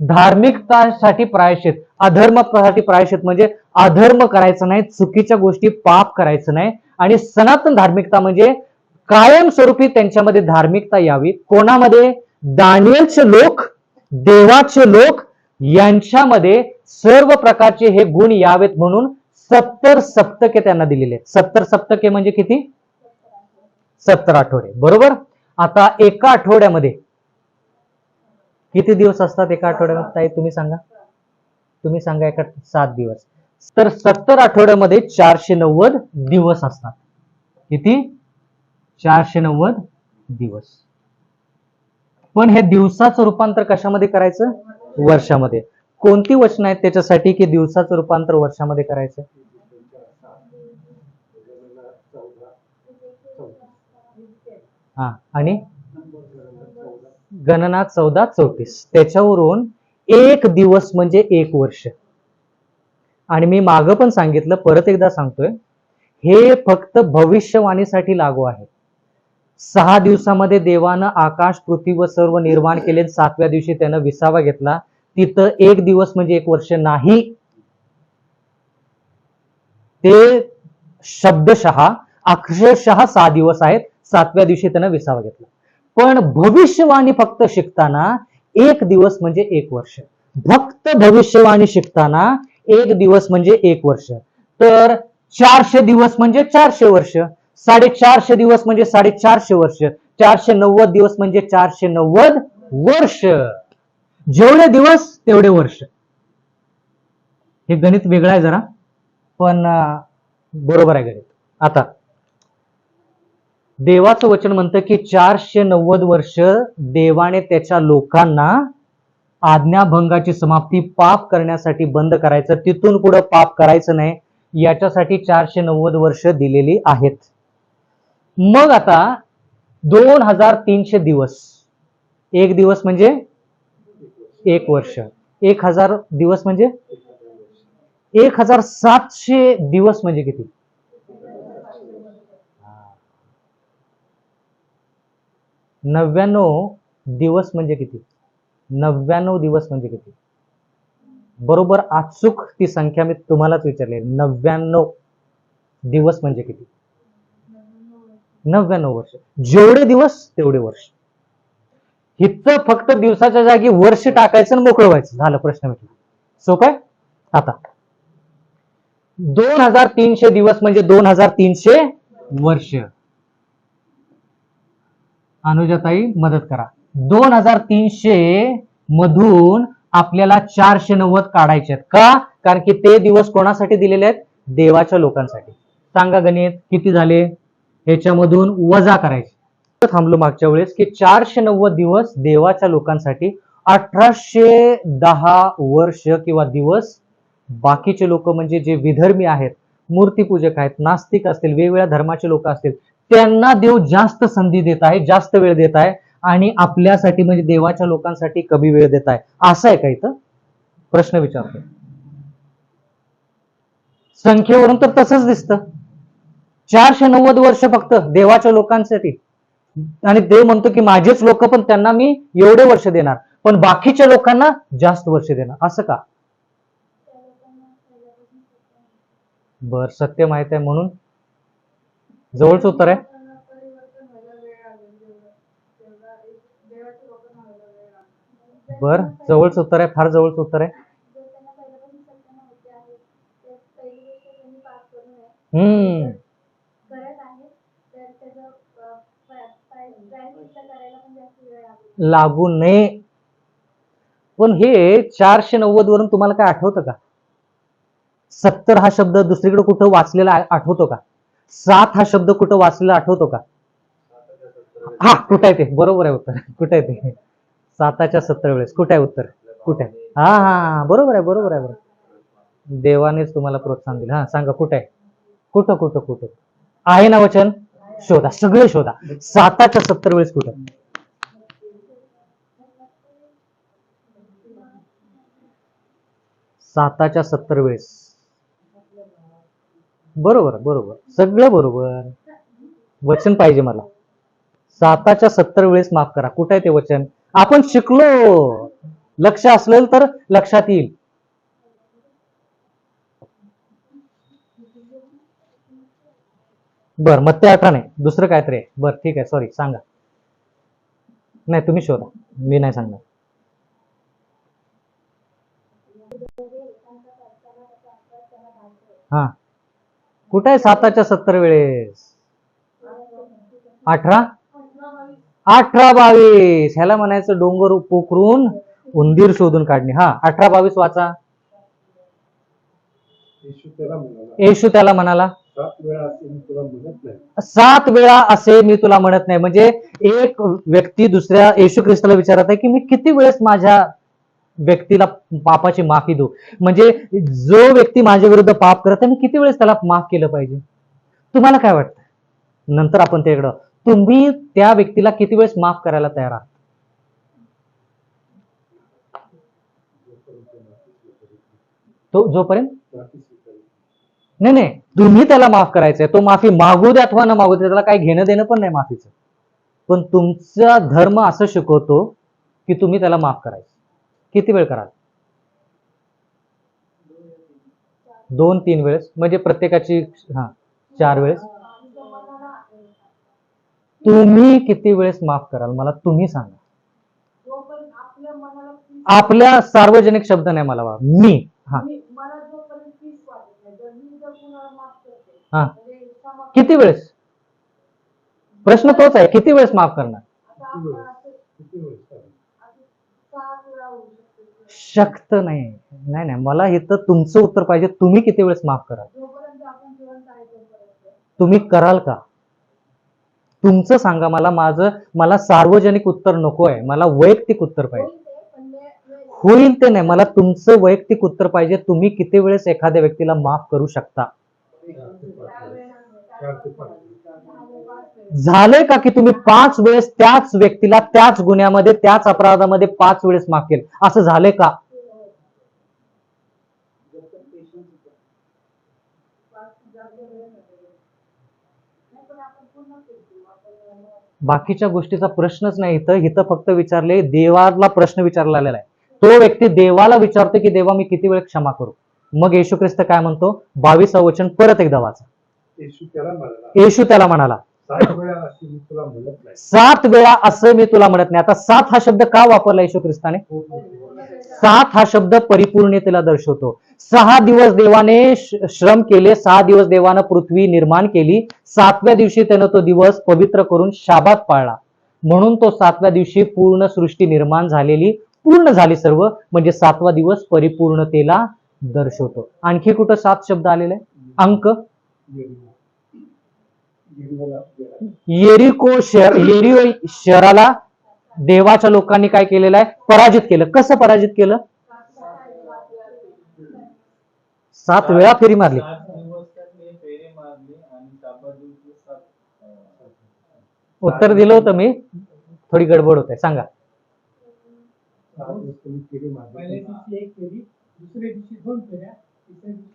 धार्मिकतासाठी प्रायश्चित, अधर्मासाठी प्रायश्चित म्हणजे अधर्म करायचं नाही, चुकीच्या गोष्टी पाप करायचं नाही. आणि सनातन धार्मिकता म्हणजे कायमस्वरूपी त्यांच्यामध्ये धार्मिकता यावी. कोणामध्ये? दानिएलचे लोक, देवाचे लोक यांच्यामध्ये सर्व प्रकारचे हे गुण यावेत म्हणून 70 सप्तके त्यांना दिलेले आहेत. 70 सप्तके म्हणजे किती? 70 आठवडे. बरोबर. आता एका आठवड्यामध्ये किती दिवस असतात? एका आठवड्यामध्ये ताई तुम्ही सांगा. एका 7 दिवस. तर 70 आठवड्यामध्ये 490 दिवस असतात. किती? 490 दिवस. पण हे दिवसाचं रूपांतर कशामध्ये करायचं? वर्षामध्ये. कोणती वचन आहेत त्याच्यासाठी की दिवसाचं रूपांतर वर्षामध्ये करायचं? हा, आणि गणना 14:34. त्याच्यावरून एक दिवस म्हणजे 1 वर्ष. आणि मी मागं पण सांगितलं, परत एकदा सांगतोय, हे फक्त भविष्यवाणीसाठी लागू आहे. 6 दिवसामध्ये देवानं आकाश, पृथ्वी व सर्व निर्माण केले. 7व्या दिवशी त्यानं विसावा घेतला. तिथं 1 दिवस म्हणजे 1 वर्ष नाही. ते शब्दशः अक्षरशः 6 दिवस आहेत. 7व्या दिवशी त्यानं विसावा घेतला. पण भविष्यवाणी फक्त शिकताना 1 दिवस म्हणजे 1 वर्ष. फक्त भविष्यवाणी शिकताना 1 दिवस म्हणजे 1 वर्ष. तर 400 दिवस म्हणजे 400 वर्ष. 450 दिवस म्हणजे 450 वर्ष. 490 दिवस म्हणजे 490 वर्ष. जेवढे दिवस तेवढे वर्ष. हे गणित वेगळं आहे जरा, पण बरोबर आहे गणित. आता देवाचं वचन म्हणतं की 490 वर्ष देवाने त्याच्या लोकांना आज्ञाभंगाची समाप्ती पाप करण्यासाठी बंद करायचं, तिथून पुढे पाप करायचं नाही, याच्यासाठी 490 वर्ष दिलेली आहेत. मग आता 2300 दिवस, 1 दिवस म्हणजे 1 वर्ष, 1000 दिवस म्हणजे 1700 दिवस म्हणजे किती? 99 दिवस म्हणजे किती? 99 दिवस म्हणजे किती? बरोबर अचूक ती संख्या मी तुम्हालाच विचारली. 99 दिवस म्हणजे किती? 99 वर्ष. जेवढे दिवस तेवढे वर्ष. इथं फक्त दिवसाच्या जागी वर्ष टाकायचं आणि मोकळं व्हायचं. झालं, प्रश्न मिटला. सोपं आहे. आता 2300 दिवस म्हणजे 2300 वर्ष. अनुजाताई मदत करा. 2300 मधून आपल्याला 490 काढायचे आहेत. का? कारण की ते दिवस कोणासाठी दिलेले आहेत? देवाच्या लोकांसाठी. सांगा गणित किती झाले? ह्याच्यामधून वजा करायचे. थांबलो मागच्या वेळेस की 490 दिवस देवाच्या लोकांसाठी, 1810 वर्ष किंवा दिवस बाकीचे लोक म्हणजे जे विधर्मी आहेत, मूर्तीपूजक आहेत, नास्तिक असतील, वेगवेगळ्या धर्माचे लोक असतील, त्यांना देव जास्त संधी देत आहे, जास्त वेळ देत आहे, आणि आपल्यासाठी म्हणजे देवाच्या लोकांसाठी कमी वेळ देत आहे. असं आहे का इथं? प्रश्न विचारतो. संख्येवरून तर तसंच दिसतं. 490 वर्ष फक्त देवाच्या लोकांसाठी, आणि देव म्हणतो की माझेच लोक, पण त्यांना मी एवढे वर्ष देणार, पण बाकीच्या लोकांना जास्त वर्ष देणार. असं का? बर, सत्य माहित आहे म्हणून जवळचं उत्तर आहे. बर, जवळचं उत्तर आहे, फार जवळचं उत्तर आहे. लागू नये. पण हे 490 वरून तुम्हाला काय आठवतं का? 70 हा शब्द दुसरीकडे कुठं वाचलेला आठवतो का? 7 हा शब्द कुठं वाचलेला आठवतो का? हा, कुठं आहे ते? बरोबर आहे उत्तर. कुठं आहे ते? 7च्या 70 वेळेस. कुठं आहे उत्तर? कुठं आहे? हा हा, बरोबर आहे, बरोबर आहे, बरोबर. देवानेच तुम्हाला प्रोत्साहन दिलं. हा, सांगा कुठं आहे? कुठं कुठं कुठं आहे ना वचन? शोधा, सगळे शोधा. 7च्या 70 वेळेस कुठं? 7च्या 70 वेळेस. बरोबर, बरोबर, सगळं बरोबर. वचन पाहिजे मला. 7च्या 70 वेळेस माफ करा. कुठं आहे ते वचन? आपण शिकलो, लक्ष असलं तर लक्षात येईल. बर, मग ते 18 नाही, दुसरं काहीतरी आहे. बर, ठीक आहे, सॉरी, सांगा. नाही, तुम्ही शोधा, मी नाही सांगणार. हा, कुठे आहे 7च्या 70 वेळेस? 18 22. ह्याला म्हणायचं डोंगर पोखरून उंदीर शोधून काढणे. हा, 18-22 वाचा. येशू त्याला म्हणाला, 7 वेळा असे मी तुला म्हणत नाही. म्हणजे एक व्यक्ती दुसऱ्या येशू ख्रिस्ताला विचारत आहे की मी किती वेळेस माझ्या व्यक्तीला पापाची माफी देऊ? म्हणजे जो व्यक्ती माझ्या विरुद्ध पाप करत आहे, मी किती वेळेस त्याला माफ केलं पाहिजे? तुम्हाला काय वाटतं? नंतर आपण त्याकडं, तुम्ही त्या व्यक्तीला किती वेळेस माफ करायला तयार आहात? तो जोपर्यंत नाही नाही, तुम्ही त्याला माफ करायचंय. तो माफी मागू द्या अथवा न मागू द्या, त्याला काही घेणं देणं पण नाही माफीचं. पण तुमचा धर्म असं शिकवतो की तुम्ही त्याला माफ करायचं. किती वेळ कराल? 2-3 वेळेस म्हणजे प्रत्येकाची 4 वेळेस. तुम्ही किती वेळेस माफ कराल मला तुम्ही सांगा. आपल्या सार्वजनिक शब्द नाही मला मी. हा किती वेळेस? प्रश्न तोच आहे, किती वेळेस माफ करणार? शक्त नाही नाही नाही, मला इथं तुमचं उत्तर पाहिजे. तुम्ही किती वेळेस माफ कराल? तुम्ही कराल का? तुमचं सांगा मला. मला सार्वजनिक उत्तर नको आहे, मला वैयक्तिक उत्तर पाहिजे. होईल ते नाही, मला तुमचं वैयक्तिक उत्तर पाहिजे. तुम्ही किती वेळेस एखाद्या व्यक्तीला माफ करू शकता? झालंय का की तुम्ही 5 वेळेस त्याच व्यक्तीला त्याच गुन्ह्यामध्ये त्याच अपराधामध्ये 5 वेळेस माफ केलं? असं झालंय का? बाकीच्या गोष्टीचा प्रश्नच नाही. इथं फक्त विचारले, देवाला प्रश्न विचारला आलेला आहे. तो व्यक्ती देवाला विचारतो की देवा मी किती वेळ क्षमा करू? मग येशू ख्रिस्त काय म्हणतो? 22व वचन परत एकदा वाचा. येशू त्याला म्हणाला 7 वेळा असं मी तुला म्हणत नाही. आता 7 हा शब्द का वापरला येशू ख्रिस्ताने? 7 हा शब्द परिपूर्णतेला दर्शवतो. 6 दिवस देवाने श्रम केले, 6 दिवस देवानं पृथ्वी निर्माण केली. 7व्या दिवशी त्यानं तो दिवस पवित्र करून शाबात पाळला. म्हणून तो 7व्या दिवशी पूर्ण सृष्टी निर्माण झालेली पूर्ण झाली सर्व, म्हणजे 7वा दिवस परिपूर्णतेला दर्शवतो. आणखी कुठं 7 शब्द आलेले आहे? अंक येरिको शहराला देवाच्या लोकांनी काय केलेलं आहे? पराजित केलं. कसं पराजित केलं? 7 वेळा फेरी मारली. उत्तर दिलं होतं मी, थोडी गडबड होते. सांगा. पहिल्या दिवशी 1 फेरी, दुसऱ्या दिवशी 2 फेऱ्या, तिसऱ्या दिवशी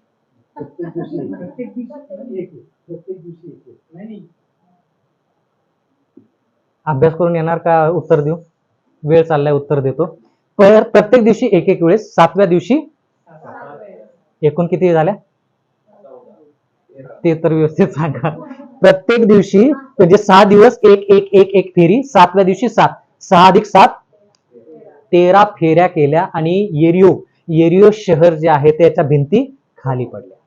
प्रत्येक दिवशी नाही. अभ्यास करून येणार का उत्तर देऊ? वेळ चाललाय, उत्तर देतो. तर प्रत्येक दिवशी 1 वेळेस. 7व्या दिवशी एकूण किती झाल्या? ते तर व्यवस्थित सांगा. प्रत्येक दिवशी म्हणजे 6 दिवस 1 फेरी. 7व्या दिवशी 7. 6 अधिक 7 13 फेऱ्या केल्या आणि येरियो शहर जे आहे त्याच्या भिंती खाली पडल्या.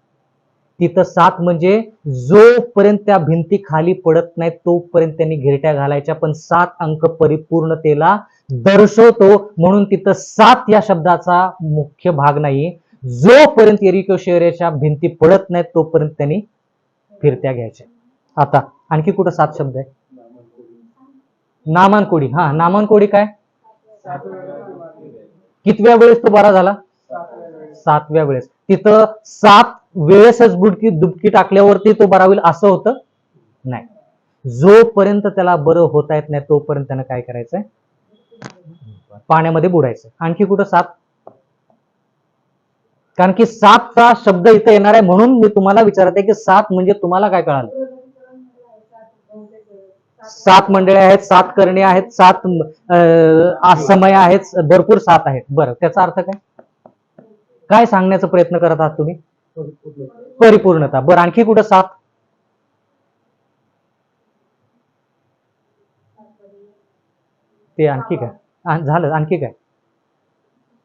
तिथं 7 म्हणजे जोपर्यंत त्या भिंती खाली पडत नाही तोपर्यंत त्यांनी घिरट्या घालायच्या. पण 7 अंक परिपूर्णतेला दर्शवतो, म्हणून तिथं 7 या शब्दाचा मुख्य भाग नाही. जोपर्यंत येरिको शहराच्या भिंती पडत नाहीत तोपर्यंत त्यांनी फिरत्या घ्यायच्या. आता आणखी कुठं 7 शब्द आहे? नामान कोडी. नामान कोडी काय? कितव्या वेळेस तो बरा झाला? 7व्या वेळेस. तिथं 7 वेळेसच दुबकी टाकल्यावरती तो बरा होईल असं होतं नाही. जोपर्यंत त्याला बरं होता येत नाही तोपर्यंत त्यानं काय करायचंय? पाण्यामध्ये बुडायचं. आणखी कुठं 7? कारण की 7चा शब्द इथं येणार आहे, म्हणून मी तुम्हाला विचारत आहे की 7 म्हणजे तुम्हाला काय कळालं? 7 मंडळे आहेत, 7 करणे आहेत, 7 समय आहेत, भरपूर 7 आहेत. बरं, त्याचा अर्थ काय? काय सांगण्याचा प्रयत्न करत आहात तुम्ही? परिपूर्णता. बरं, आणखी कुठं 7? ते आणखी काय झालं? आणखी काय?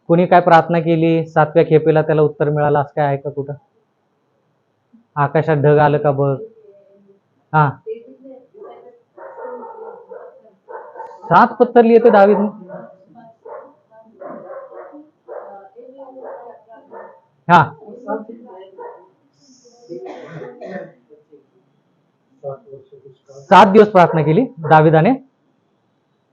कोणी काय प्रार्थना केली 7व्या खेपेला त्याला उत्तर मिळालं असं काय आहे का कुठं? आकाशात ढग आलं का बघ. 7 पत्थर लिए थे दावीद ने. हाँ 7 दिवस प्रार्थना केली दाविदाने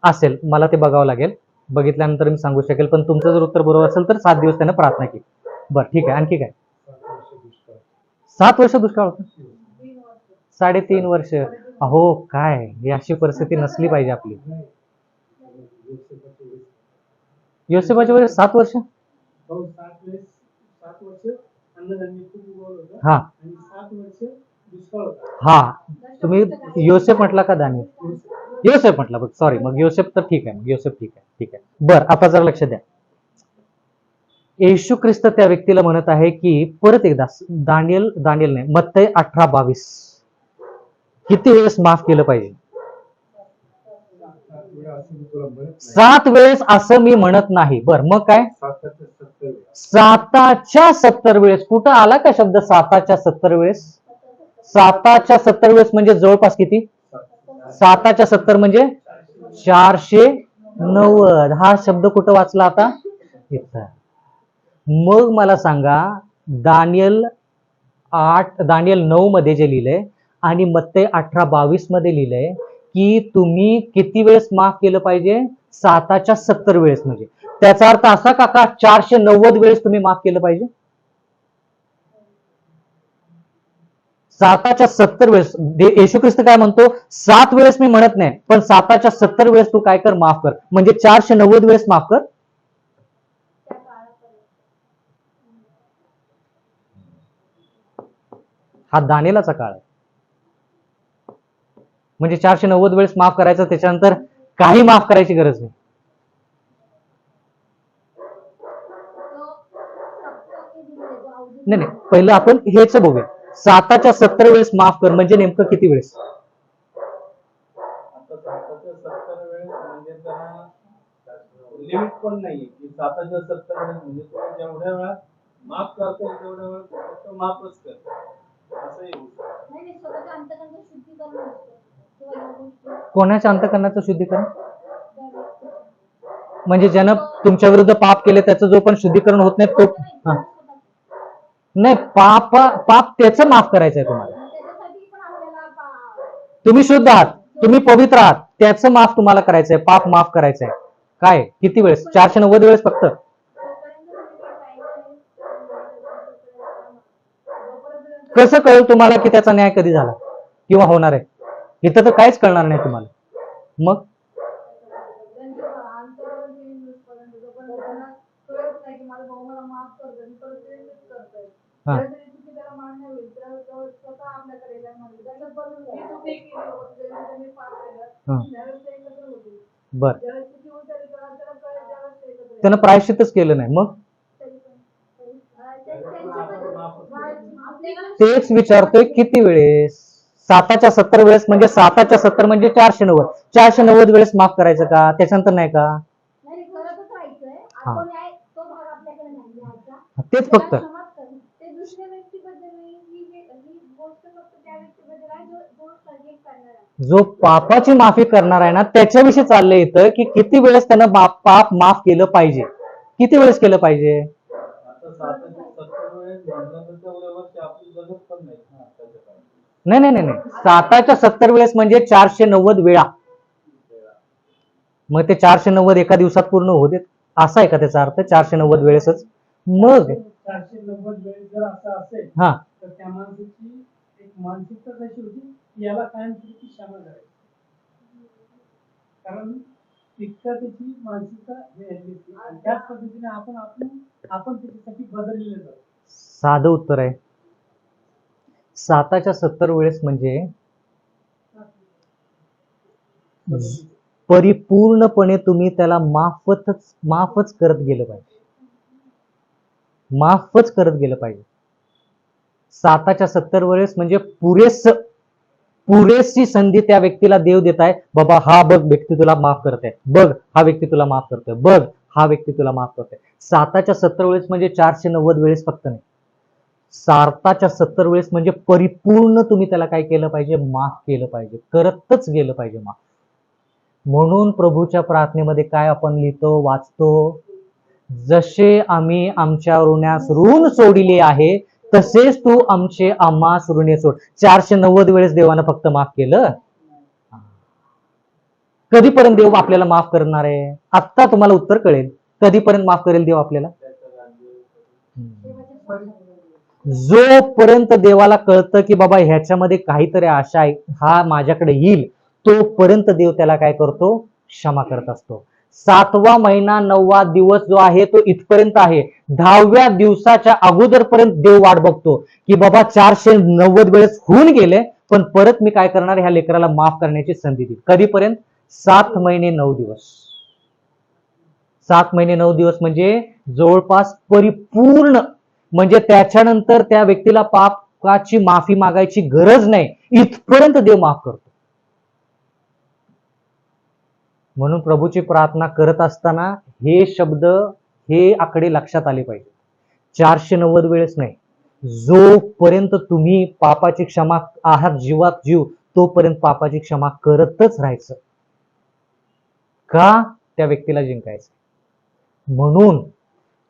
असेल. मला ते बघावं लागेल, बघितल्यानंतर मी सांगू शकेल. पण तुमचं जर उत्तर बरोबर असेल तर 7 दिवस त्याने प्रार्थना केली. बरं, ठीक आहे. आणखी काय? 7 वर्ष दुष्काळ होतं. 3.5 वर्ष. अहो काय, ही अशी परिस्थिती नसली पाहिजे आपली. योसेफाच्या वेळेस 7 वर्ष. 7 वर्ष अन्नधान्य खूप उगवलं होतं हा आणि 7 वर्ष दुष्काळ होता. हा, तुम्ही योसेफ म्हटला का दानिएल? योसेफ म्हटला बघ, सॉरी. मग योसेफ तर ठीक आहे, मग योसेफ ठीक आहे. बरं, आता जरा लक्ष द्या. येशू ख्रिस्त त्या व्यक्तीला म्हणत आहे की परत एकदा दानियल नाही मत्तई 18:22 किती वेळेस माफ केलं पाहिजे? 7 वेळेस असं मी म्हणत नाही. बर मग काय? 7च्या 70 वेळेस. कुठं आला का शब्द 7च्या 70 वेळेस? 7च्या 70 वेळेस म्हणजे जवळपास किती? 7च्या 70 म्हणजे 490. हा शब्द कुठं वाचला आता? इथं. मग मला सांगा दानियल 9 मध्ये जे लिहिलंय आणि मत्तई 18:22 मध्ये लिहिलंय की तुम्ही किती वेळेस माफ केलं पाहिजे? 7च्या 70 वेळेस. म्हणजे त्याचा अर्थ असा का 490 वेळेस तुम्ही माफ केलं पाहिजे? 7च्या 70 वेळेस. येशू ख्रिस्त काय म्हणतो? 7 वेळेस मी म्हणत नाही, पण 7च्या 70 वेळेस तू काय कर? माफ कर. म्हणजे 490 वेळेस माफ कर. हा दानियेलाचा काळ आहे. म्हणजे 490 वेळेस माफ करायचं, त्याच्यानंतर काही माफ करायची गरज नाही. नाही पहिलं आपण हेच बघूया. 7च्या 70 वेळेस माफ कर म्हणजे नेमकं किती वेळेस? आता 7च्या 70 वेळेस म्हणजे त्यांना लिमिट पण नाहीये की 7च्या 70 वेळेस म्हणजे तुला जेवढ्या वेळा माफ करता येईल तेवढ्या वेळा फक्त माफच कर असं येऊ कोणाच्या अंतःकरणाचं शुद्धीकरण? म्हणजे ज्यानं तुमच्या विरुद्ध पाप केले त्याचं जो पण शुद्धीकरण होत नाही तो नाही. पाप त्याचं माफ करायचं आहे तुम्हाला. तुम्ही शुद्ध आहात, तुम्ही पवित्र आहात, त्याचं माफ तुम्हाला करायचंय. पाप माफ करायचंय. काय किती वेळेस? 490 वेळेस फक्त. कसं कळेल तुम्हाला की त्याचा न्याय कधी झाला किंवा होणार आहे? इथं तर काहीच कळणार नाही तुम्हाला. मग बर त्यानं प्रायश्चितच केलं नाही. मग तेच विचारतोय किती वेळेस? 7च्या 70 वेळेस. म्हणजे 7च्या 70 म्हणजे 490. 490 वेळेस माफ करायचं का? त्याच्यानंतर नाही का? तेच फक्त. जो पापाची माफी करणार आहे ना त्याच्याविषयी चाललंय इथं की किती वेळेस त्यानं पाप माफ केलं पाहिजे. किती वेळेस केलं पाहिजे? आता 7च्या 70 वेळेस म्हणलं तर तेवढ्या वर्ष आपण जगत पण नाही. नाही. 7च्या 70 वेळेस म्हणजे 490 वेळा. मग ते 490 एका दिवसात पूर्ण होऊ देत असा आहे का त्याचा अर्थ? 490 वेळेसच. मग 490 वेळेस जर असं असेल हा तर त्या माणसाची एक मानसिकता कशी होती याला कायमस्वरूपी क्षमा करायची. कारण इतकं त्याची मानसिकता आणि त्याच पद्धतीने आपण त्याच्यासाठी बदललेलं जातो. साधं उत्तर आहे. 7च्या 70 वेळेस म्हणजे परिपूर्णपणे तुम्ही त्याला माफच करत गेलं पाहिजे. माफच करत गेलं पाहिजे. 7च्या 70 वेळेस म्हणजे पुरेशी संधी त्या व्यक्तीला देव देत आहे. बाबा हा बघ व्यक्ती तुला माफ करते, बघ हा व्यक्ती तुला माफ करतोय, बघ हा व्यक्ती तुला माफ करतोय. 7च्या 70 वेळेस म्हणजे 490 वेळेस फक्त नाही. 7च्या 70 वेळेस म्हणजे परिपूर्ण तुम्ही त्याला काय केलं पाहिजे? माफ केलं पाहिजे. करतच गेलं पाहिजे माफ. म्हणून प्रभूच्या प्रार्थनेमध्ये काय आपण लिहितो, वाचतो? जसे आम्ही आमच्या ऋणास ऋण सोडिले आहे तसेच तू आम्हास ऋणे सोड. 490 वेळेस देवानं फक्त माफ केलं. कधीपर्यंत देव आपल्याला माफ करणार आहे? आत्ता तुम्हाला उत्तर कळेल. कधीपर्यंत माफ करेल देव आपल्याला? जोपर्यंत देवाला कळतं की बाबा ह्याच्यामध्ये काहीतरी आशा आहे, हा माझ्याकडे येईल, तोपर्यंत देव त्याला काय करतो? क्षमा करत असतो. 7वा महिना 9वा दिवस जो आहे तो इथपर्यंत आहे. 10व्या दिवसाच्या अगोदरपर्यंत देव वाट बघतो की बाबा 490 वेळेस होऊन गेले, पण परत मी काय करणार? ह्या लेकराला माफ करण्याची संधी देईल. कधीपर्यंत? 7 महिने 9 दिवस. 7 महिने 9 दिवस म्हणजे जवळपास परिपूर्ण, म्हणजे त्याच्यानंतर त्या व्यक्तीला पापाची माफी मागायची गरज नाही, इथपर्यंत देव माफ करतो. म्हणून प्रभूची प्रार्थना करत असताना हे शब्द, हे आकडे लक्षात आले पाहिजे. 490 वेळेस नाही, जोपर्यंत तुम्ही पापाची क्षमा आहात जीवात जीव, तोपर्यंत पापाची क्षमा करतच राहायचं. का? त्या व्यक्तीला जिंकायचं. म्हणून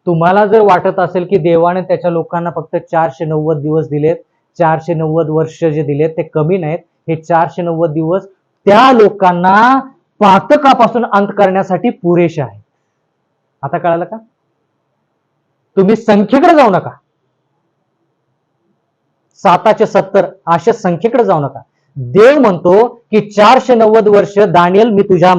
तुम्हाला जर वाटत असेल की देवाने त्याच्या लोकांना फक्त 490 दिवस दिलेत, 490 वर्ष जे दिलेत ते कमी नाहीत, हे 490 दिवस त्या लोकांना पातकापासून अंत करण्यासाठी पुरेसे आहे. आता कळालं का? तुम्ही संख्येकडे जाऊ नका, 7चे 70 अशा संख्येकडे जाऊ नका. देव म्हणतो की 490 वर्ष दानियल मी तुझ्या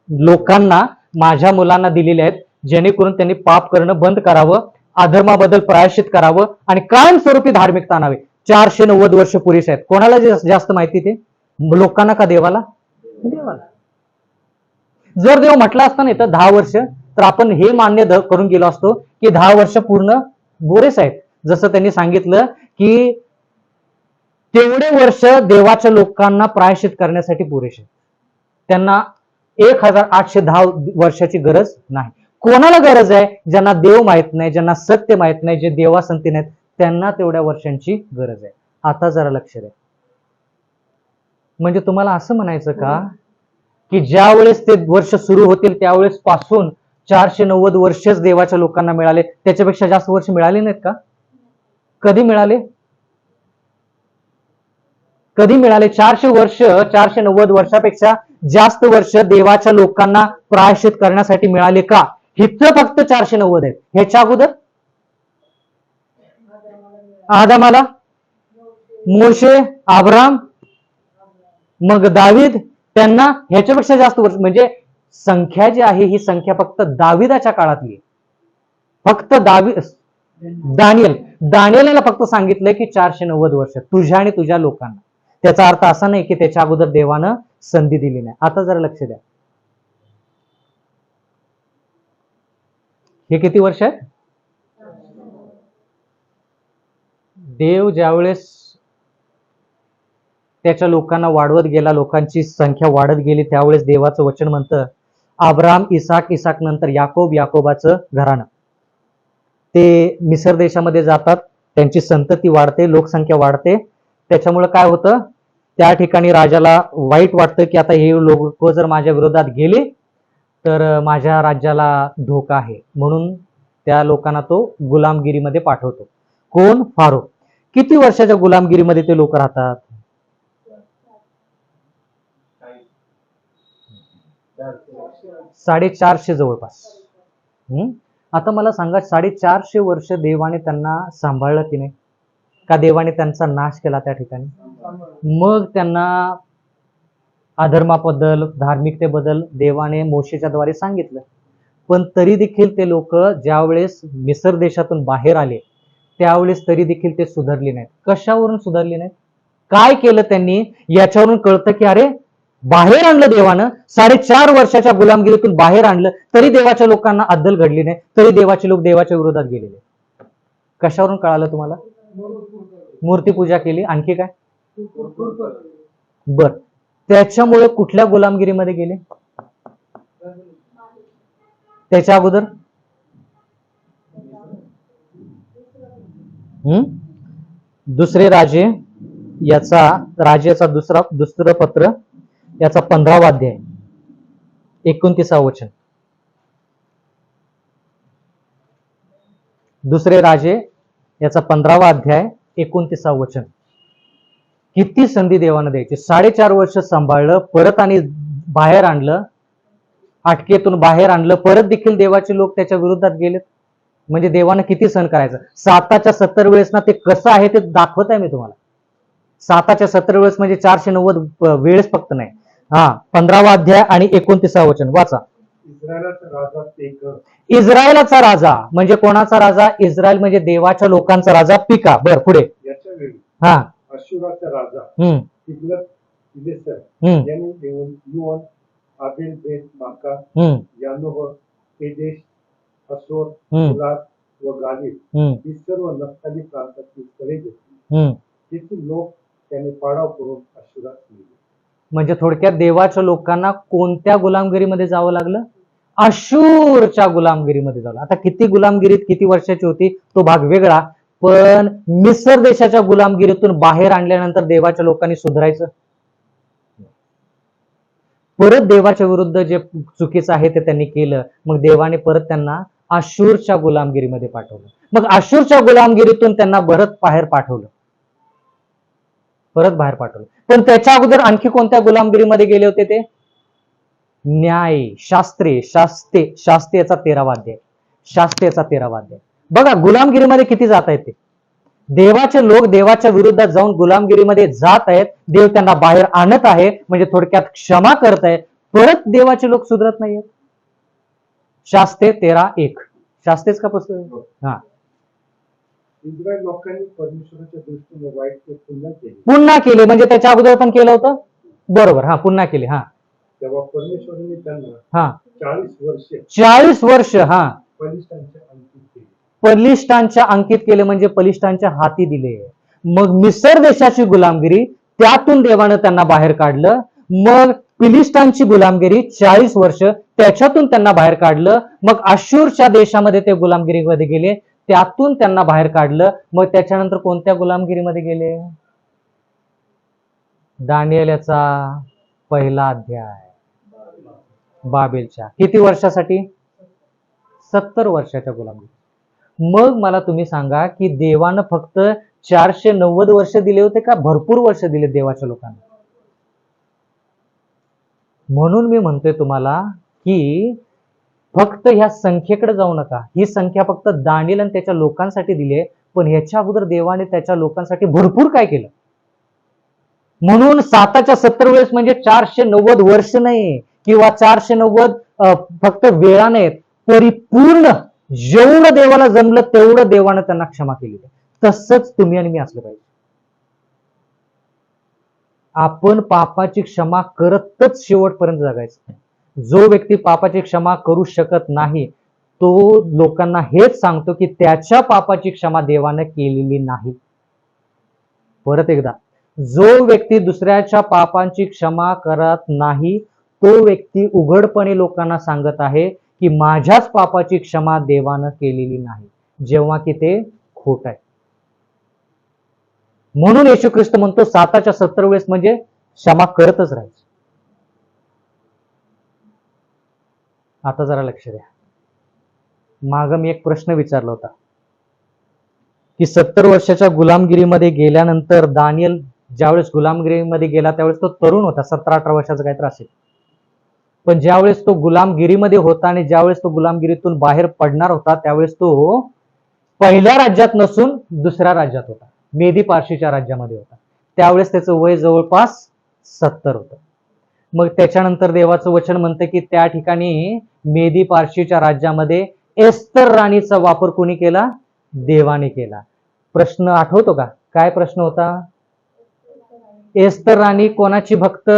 लोकांना, माझ्या मुलांना दिलेले आहेत, जेणेकरून त्यांनी पाप करणं बंद करावं, अधर्माबद्दल प्रायश्चित करावं आणि कायमस्वरूपी धार्मिकता आणावी. 490 वर्ष पुरेसे आहेत. कोणाला जास्त माहिती ते? लोकांना का देवाला? देवाला. जर देव म्हटला असता नाही तर 10 वर्ष, तर आपण हे मान्य करून गेलो असतो की 10 वर्ष पूर्ण पुरेस आहेत. जसं त्यांनी सांगितलं की तेवढे वर्ष देवाच्या लोकांना प्रायश्चित करण्यासाठी पुरेसे, त्यांना 1810 वर्षाची गरज नाही. कोणाला गरज आहे? ज्यांना देव माहित नाही, ज्यांना सत्य माहित नाही, जे देवासंती नाहीत, त्यांना तेवढ्या वर्षांची गरज आहे. आता जरा लक्ष द्या. म्हणजे तुम्हाला असं म्हणायचं का की ज्या वेळेस ते वर्ष सुरू होतील त्यावेळेस पासून 490 वर्षच देवाच्या लोकांना मिळाले, त्याच्यापेक्षा जास्त वर्ष मिळाले नाहीत का? कधी मिळाले? कधी मिळाले? 400 वर्ष, 490 वर्षापेक्षा जास्त वर्ष देवाच्या लोकांना प्रायश्चित करण्यासाठी मिळाले का? हिचं फक्त 490 आहेत. ह्याच्या अगोदर आदामाला, मोशे, अब्राम, मग दावीद, त्यांना ह्याच्यापेक्षा जास्त वर्ष. म्हणजे संख्या जी आहे ही संख्या फक्त दाविदाच्या काळातली. फक्त दानियेलला फक्त सांगितलंय की 490 वर्ष तुझ्या आणि तुझ्या लोकांना. त्याचा अर्थ असा नाही की त्याच्या अगोदर देवानं संधी दिली नाही. आता जरा लक्ष द्या. हे किती वर्ष आहेत? देव ज्यावेळेस त्याच्या लोकांना वाढवत गेला, लोकांची संख्या वाढत गेली, त्यावेळेस देवाचं वचन म्हणतं अब्राम, इसाक नंतर याकोब, याकोबाचं घराणं. ते मिसर देशामध्ये जातात, त्यांची संतती वाढते, लोकसंख्या वाढते. त्याच्यामुळे काय होतं, त्या ठिकाणी राजाला वाईट वाटतं की आता हे लोक जर माझ्या विरोधात गेले तर माझ्या राज्याला धोका आहे. म्हणून त्या लोकांना तो गुलामगिरीमध्ये पाठवतो. कोण? फारो. किती वर्षाच्या गुलामगिरीमध्ये ते लोक राहतात? 450 जवळपास. आता मला सांगा, 450 वर्ष देवाने त्यांना सांभाळलं की नाही? का देवाने त्यांचा नाश केला त्या ठिकाणी? मग त्यांना अधर्माबद्दल, धार्मिकतेबद्दल देवाने मोशेच्या द्वारे सांगितलं. पण तरी देखील ते लोक ज्यावेळेस मिसर देशातून बाहेर आले त्यावेळेस तरी देखील ते सुधारले नाहीत. कशावरून सुधारले नाहीत? काय केलं त्यांनी? याच्यावरून कळतं की अरे बाहेर आणलं देवानं, 4.5 वर्षाच्या गुलामगिरीतून बाहेर आणलं, तरी देवाच्या लोकांना अद्दल घडली नाही, तरी देवाचे लोक देवाच्या विरोधात गेलेले. कशावरून कळालं तुम्हाला? मूर्ती पूजा केली. आणखी काय? बर, त्याच्यामुळे कुठल्या गुलामगिरीमध्ये गेले? त्याच्या अगोदर दुसरे राजे याचा दुसरं पत्र याचा 15वा अध्याय 29वा वचन. दुसरे राजे याचा 15वा अध्याय 29वा वचन. किती संधी देवानं द्यायची? 4.5 वर्ष सांभाळलं, परत आणि बाहेर आणलं, अटकेतून बाहेर आणलं, परत देखील देवाचे लोक त्याच्या विरोधात गेलेत. म्हणजे देवानं किती सहन करायचं? 7च्या 70 वेळेस ना ते कसं आहे ते दाखवत आहे मी तुम्हाला. 7च्या 70 वेळेस म्हणजे 490 वेळेस फक्त नाही. 15वा अध्याय आणि 29वा वचन वाचा. इस्रायलाचा राजा म्हणजे कोणाचा राजा? इस्रायल म्हणजे देवाच्या लोकांचा राजा. पिका. बर, पुढे. अशुराचा राजा तिग्लत-पिलेसर यांनी येऊन युवन, आबेल बेत माका, यानोह, केदेश, असोर, हम्म. मुलाद व गालिब हम्म. ही सर्व नफ्ताली प्रांतातील स्थळे घेतली. हम्म. तेथील लोक त्याने पाडाव करून अशुरात नेले. म्हणजे थोडक्यात देवाच्या लोकांना कोणत्या गुलामगिरीमध्ये जावं लागलं? अशूरच्या गुलामगिरीमध्ये जावं. आता किती गुलामगिरीत किती वर्षाची होती तो भाग वेगळा, पण मिसर देशाच्या गुलामगिरीतून बाहेर आणल्यानंतर देवाच्या लोकांनी सुधारायचं, परत देवाच्या विरुद्ध जे चुकीचं आहे ते त्यांनी केलं, मग देवाने परत त्यांना अशूरच्या गुलामगिरीमध्ये पाठवलं. मग अशूरच्या गुलामगिरीतून त्यांना परत बाहेर पाठवलं, पण त्याच्या अगोदर आणखी कोणत्या गुलामगिरीमध्ये गेले होते ते? न्याय, शास्त्रेचा 13वा अध्याय. बघा गुलामगिरीमध्ये किती जात आहेत ते. देवाचे लोक देवाच्या विरुद्धात जाऊन गुलामगिरीमध्ये जात आहेत, देव त्यांना बाहेर आणत आहे, म्हणजे थोडक्यात क्षमा करत आहे, परत देवाचे लोक सुधरत नाहीयेत. शास्त्रे 13:1 शास्त्रेच का पुस्तक? हा. इस्रायल लोकांनी परमेश्वराच्या दृष्टीने वाईट ते पुन्हा केले, म्हणजे त्याच्या अगोदर पण केलं होतं, बरोबर. हा, पुन्हा केले. हा, तेव्हा परमेश्वराने त्यांना हा 40 वर्ष हा बलिष्ठांच्या अंकित केले. बलिष्ठांच्या अंकित केले, म्हणजे बलिष्ठांच्या हाती दिले. मग मिसर देशाची गुलामगिरी, त्यातून देवानं त्यांना बाहेर काढलं. मग फिलिस्टांची गुलामगिरी 40 वर्ष, त्याच्यातून त्यांना बाहेर काढलं. मग अशूरच्या देशामध्ये ते गुलामगिरीमध्ये गेले, त्यातून त्यांना बाहेर काढलं. मग त्याच्यानंतर कोणत्या गुलामगिरीमध्ये गेले? दानिएलचा 1 अध्याय, बाबेलच्या किती वर्षासाठी? 70 वर्षाच्या गुलामगिरी. मग मला तुम्ही सांगा की देवानं फक्त 490 वर्ष दिले होते का भरपूर वर्ष दिले देवाच्या लोकांना? म्हणून मी म्हणतोय तुम्हाला की फक्त ह्या संख्येकडे जाऊ नका. ही संख्या फक्त दानिएल आणि त्याच्या लोकांसाठी दिली आहे, पण ह्याच्या अगोदर देवाने त्याच्या लोकांसाठी भरपूर काय केलं. म्हणून 7च्या 70 वेळेस म्हणजे 490 वर्ष नाही, किंवा 490 फक्त वेळा नाहीत, परिपूर्ण जेवढं देवाला जमलं तेवढं देवानं त्यांना क्षमा केली. तसंच तुम्ही आणि मी असलं पाहिजे. आपण पापाची क्षमा करतच शेवटपर्यंत जगायचं. जो व्यक्ती पापाची क्षमा करू शकत नाही तो लोकांना हेच सांगतो की त्याच्या पापाची क्षमा देवानं केलेली नाही. परत एकदा, जो व्यक्ती दुसऱ्याच्या पापांची क्षमा करत नाही तो व्यक्ती उघडपणे लोकांना सांगत आहे की माझ्याच पापाची क्षमा देवानं केलेली नाही, जेव्हा की ते खोट आहे. म्हणून येशू ख्रिस्त म्हणतो 7च्या 70 वेळेस म्हणजे क्षमा करतच राहायचं. आता जरा लक्ष द्या. माग मी एक प्रश्न विचारला होता की 70 वर्षाच्या गुलामगिरीमध्ये गेल्यानंतर दानिएल ज्यावेळेस गुलामगिरीमध्ये गेला त्यावेळेस तो तरुण होता, 17-18 वर्षाचा काहीतरी असेल. पण ज्यावेळेस तो गुलामगिरीमध्ये होता आणि ज्यावेळेस तो गुलामगिरीतून बाहेर पडणार होता त्यावेळेस तो पहिल्या राज्यात नसून दुसऱ्या राज्यात होता, मेदी पार्शीच्या राज्यामध्ये होता. त्यावेळेस त्याचं वय जवळपास 70 होतं. मग त्याच्यानंतर देवाचं वचन म्हणतं की त्या ठिकाणी मेदी पार्शीच्या राज्यामध्ये एस्तर राणीचा वापर कोणी केला? देवाने केला. प्रश्न आठवतो का? काय प्रश्न होता? एस्तर राणी कोणाची भक्त?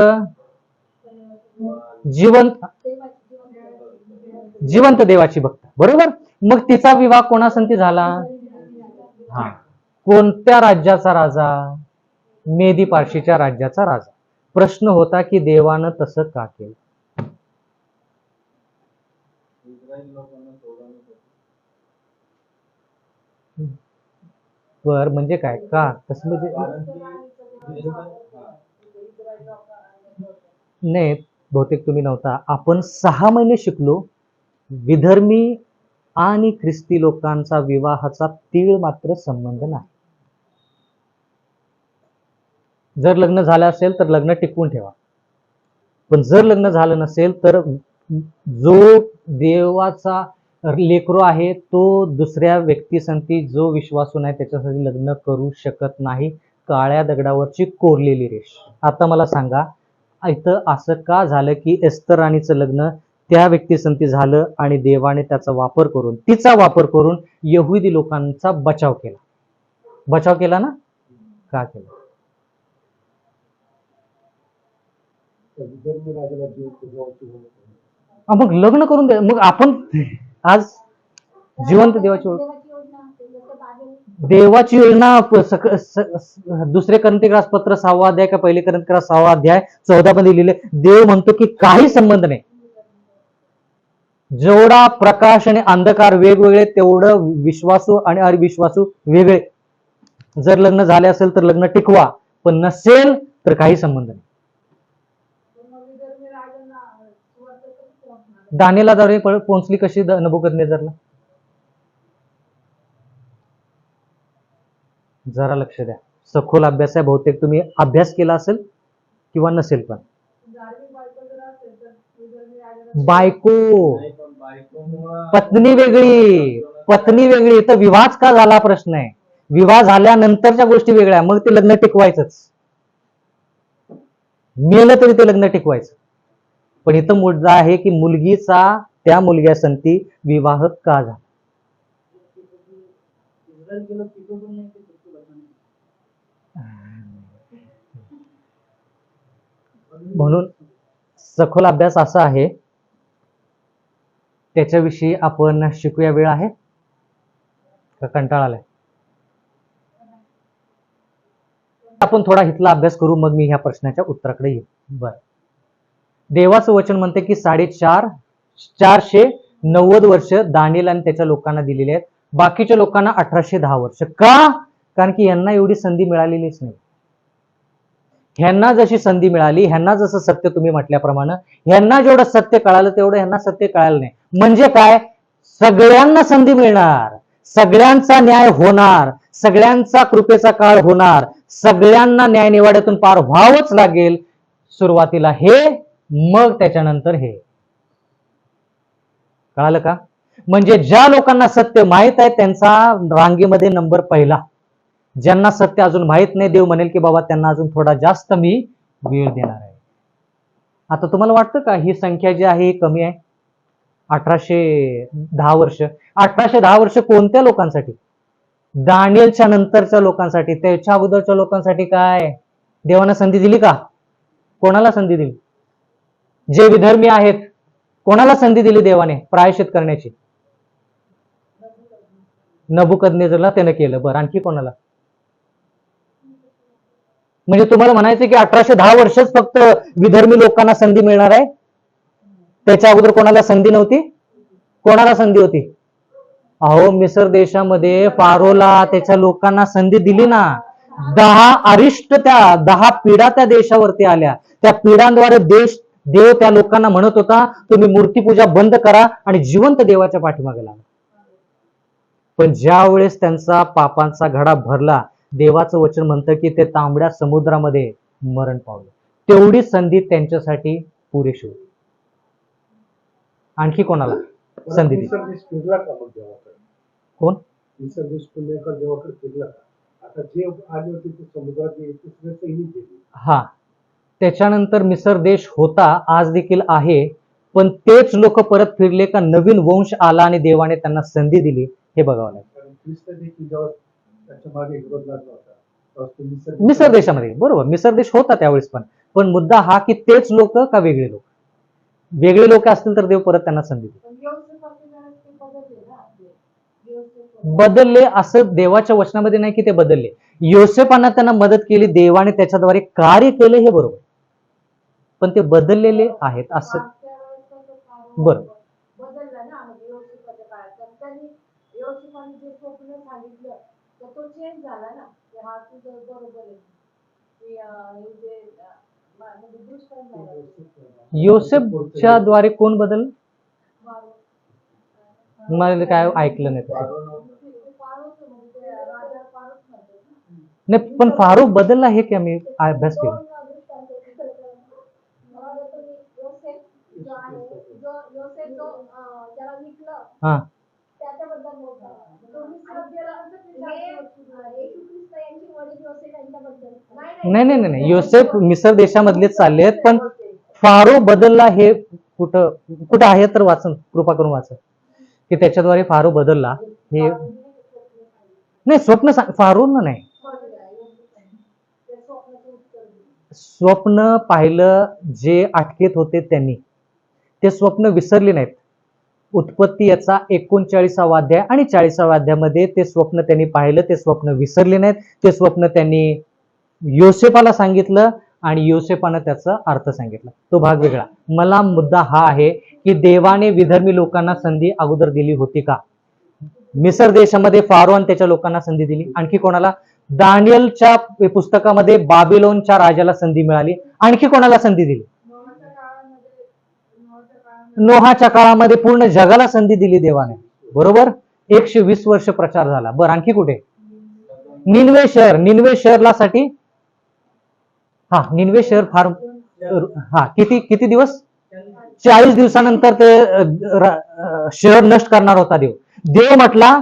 जिवंत देवाची भक्त, बरोबर. मग तिचा विवाह कोणासंती झाला? हा, कोणत्या राज्याचा राजा? मेदी पार्शीच्या राज्याचा राजा. प्रश्न होता की देवानं तसं का केलं? बर, म्हणजे काय का तसं? म्हणजे नाही, बहुतेक तुम्ही नव्हता. आपण 6 महिने शिकलो विधर्मी आणि ख्रिस्ती लोकांचा विवाहाचा तीळ मात्र संबंध नाही. जर लग्न झालं असेल तर लग्न टिकवून ठेवा, पण जर लग्न झालं नसेल तर जो देवाचा लेकरू आहे तो दुसऱ्या व्यक्तीसंती जो विश्वासू नाही त्याच्यासाठी लग्न करू शकत नाही. काळ्या दगडावरची कोरलेली रेष. आता मला सांगा इथं असं का झालं की एस्तर राणीचं लग्न त्या व्यक्तीसंती झालं आणि देवाने त्याचा वापर करून, तिचा वापर करून यहुदी लोकांचा बचाव केला. बचाव केला ना? का केला? विधर्मी राजाला जीव मग लग्न करून द्या. मग आपण आज जिवंत देवाची ओळख, देवाची योजना असते जसं बाबेल देवाची योजना दुसरे करंतिकास पत्र 6वा अध्याय का पहिले करंतिकास 6वा अध्याय 14 मध्ये लिहिले. देव म्हणतो की काही संबंध नाही. जेवढा प्रकाश आणि अंधकार वेगवेगळे तेवढं विश्वासू आणि अविश्वासू वेगळे. जर लग्न झाले असेल तर लग्न टिकवा, पण नसेल तर काही संबंध नाही. दानियेला द्वारे पोहोचली कशी नबुकदनेझरला? जरा लक्ष द्या. सखोल अभ्यास आहे. बहुतेक तुम्ही अभ्यास केला असेल किंवा नसेल, पण बायको नाही, पण बायकोमुळं पत्नी वेगळी, पत्नी वेगळी. तर विवाह का झाला प्रश्न आहे. विवाह झाल्यानंतरच्या गोष्टी वेगळ्या. मग ते लग्न टिकवायचंच, मेलं तरी ते लग्न टिकवायचं. पण इथं मुद्दा आहे की मुलगीचा त्या मुलग्यासंती विवाह का झाला. इस्रायल गेलं तिथं पण नाही ते फक्त लग्न. म्हणून सखोल अभ्यास असा आहे, त्याच्याविषयी आपण शिकूया. वेळ आहे का कंटाळा आलाय? आपण थोडा इथला अभ्यास करू, मग मी ह्या प्रश्नाच्या उत्तराकडे येईल. बरं, देवाचं वचन म्हणते की 490 वर्ष दानिएल आणि त्याच्या लोकांना दिलेली आहेत. बाकीच्या लोकांना 1810 वर्ष. का? कारण की यांना एवढी संधी मिळालेलीच नाही. ह्यांना जशी संधी मिळाली, ह्यांना जसं सत्य तुम्ही म्हटल्याप्रमाणे, ह्यांना जेवढं सत्य कळालं तेवढं ह्यांना सत्य कळालं नाही. म्हणजे काय? सगळ्यांना संधी मिळणार, सगळ्यांचा न्याय होणार, सगळ्यांचा कृपेचा काळ होणार, सगळ्यांना न्याय निवाड्यातून पार व्हावंच लागेल. सुरुवातीला हे, मग त्याच्यानंतर हे. कळालं का? म्हणजे ज्या लोकांना सत्य माहित आहे त्यांचा रांगेमध्ये नंबर पहिला. ज्यांना सत्य अजून माहित नाही, देव म्हणेल की बाबा त्यांना अजून थोडा जास्त मी वेळ देणार आहे. आता तुम्हाला वाटतं का ही संख्या जी आहे ही कमी आहे? 1810 वर्ष. 1810 वर्ष कोणत्या लोकांसाठी? दानिएलच्या नंतरच्या लोकांसाठी. त्याच्या अगोदरच्या लोकांसाठी काय देवानं संधी दिली का? कोणाला संधी दिली? जे विधर्मी आहेत, कोणाला संधी दिली देवाने प्रायश्चित करण्याची? नबुकदनेझरला त्यानं केलं. बरं, आणखी कोणाला? म्हणजे तुम्हाला म्हणायचं की 1810 वर्षच फक्त विधर्मी लोकांना संधी मिळणार आहे? त्याच्या अगोदर कोणाला संधी नव्हती? कोणाला संधी होती? अहो, मिसर देशामध्ये फारोला त्याच्या लोकांना संधी दिली ना. 10 अरिष्ट, त्या 10 पिढा त्या देशावरती आल्या. त्या पिढ्यांद्वारे देव त्या लोकांना म्हणत होता तुम्ही मूर्तीपूजा बंद करा आणि जिवंत देवाच्या पाठीमागे लागा. पण ज्या वेळेस त्यांचा पापांचा घडा भरला, देवाचं वचन म्हणतं की ते तांबड्या समुद्रामध्ये मरण पावले. तेवढी संधी त्यांच्यासाठी पुरेशी होती. आणखी कोणाला संधी दिली? मिसर देश फिरला का मग देवाकडे? कोण? मिसर देश पुण्याकर देवाकडे फिरला का? आता जे आले होते ते समुद्रात सगळं सैनिक गेले. हा, त्याच्यानंतर मिसर देश होता, आज देखील आहे. पण तेच लोक परत फिरले का नवीन वंश आला आणि देवाने त्यांना संधी दिली? हे बघावं लागेल. कारण ख्रिस्त देखील जेव्हा त्याच्या मागे विरोध लागला होता तेव्हा तो मिसर देशामध्ये, बरोबर, मिसर देश होता त्यावेळेस. पण मुद्दा हा की तेच लोक का वेगळे लोक? वेगळे लोक असतील तर देव परत त्यांना संधी दिली. बदलले असं देवाच्या वचनामध्ये नाही की ते बदलले. योसेफांना त्यांना मदत केली, देवाने त्याच्याद्वारे कार्य केले, हे बरोबर. पण ते बदललेले आहेत असं. बरं, बदलला ना योसेफाच्या काळात. तर त्यांनी योसेफाने जे स्वप्न सांगितलं तर तो चेंज झाला ना. की हा तुझं बरोबर आहे की हे जे म्हणजे दुष्काळ झाला. योसेफच्या द्वारे कोण बदललं? मला काय ऐकलं नाही तसं. नाही, पण फारूक बदलला हे की आम्ही अभ्यास केला. हा, नाही नाही नाही, योसेफ मिसर देशामधलेच चाललेत, पण फारो बदलला हे कुठं कुठं आहे तर वाचन, कृपा करून वाचा की त्याच्याद्वारे फारो बदलला. हे नाही, स्वप्न फारोनं नाही, स्वप्न पाहिलं जे अटकेत होते त्यांनी. ते स्वप्न विसरले नाहीत. उत्पत्ती याचा 39वा अध्याय आणि 40व्या अध्यायामध्ये ते स्वप्न त्यांनी पाहिलं, ते स्वप्न विसरले नाहीत. ते स्वप्न त्यांनी योसेफाला सांगितलं आणि योसेफानं त्याचा अर्थ सांगितला. तो भाग वेगळा. मला मुद्दा हा आहे की देवाने विधर्मी लोकांना संधी अगोदर दिली होती का? मिसर देशामध्ये फारो आणि त्याच्या लोकांना संधी दिली. आणखी कोणाला? दानियलच्या पुस्तकामध्ये बाबिलोनच्या राजाला संधी मिळाली. आणखी कोणाला संधी दिली? नोहाच्या काळामध्ये पूर्ण जगाला संधी दिली देवाने. बरोबर. 120 वर्ष प्रचार झाला. बरं, आणखी कुठे? निनवे शहर. निनवे शहरला साठी निनवे शहर फार किती दिवस? 40 दिवसानंतर ते शहर नष्ट करणार होता देव. देव म्हटला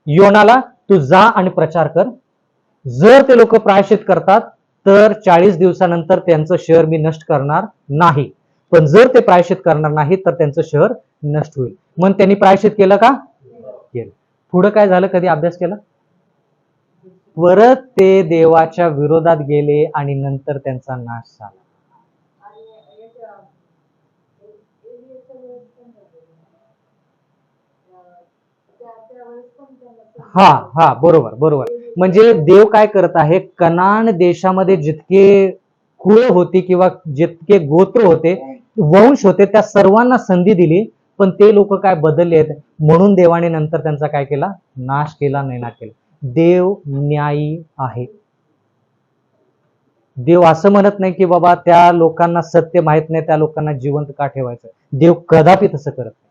योनाला, तू जा आणि प्रचार कर. जर ते लोक प्रायश्चित करतात तर 40 दिवसानंतर त्यांचं शहर मी नष्ट करणार नाही. पण जर ते प्रायश्चित करणार नाही तर त्यांचं शहर नष्ट होईल. मग त्यांनी प्रायश्चित केलं का? केलं. पुढे काय झालं? कधी अभ्यास केला? परत ते देवाच्या विरोधात गेले आणि नंतर त्यांचा नाश झाला. बरोबर. म्हणजे देव काय करत आहे? कनान देशामध्ये जितके कुळ होती किंवा जितके गोत्र होते, वंश होते, त्या सर्वांना संधी दिली. पण ते लोक काय बदलले आहेत म्हणून देवाने नंतर त्यांचा काय केला? नाश केला, नैनाट केला. देव न्यायी आहे. देव असं म्हणत नाही की बाबा त्या लोकांना सत्य माहित नाही, त्या लोकांना जिवंत का ठेवायचं. देव कदापि तसं करत नाही.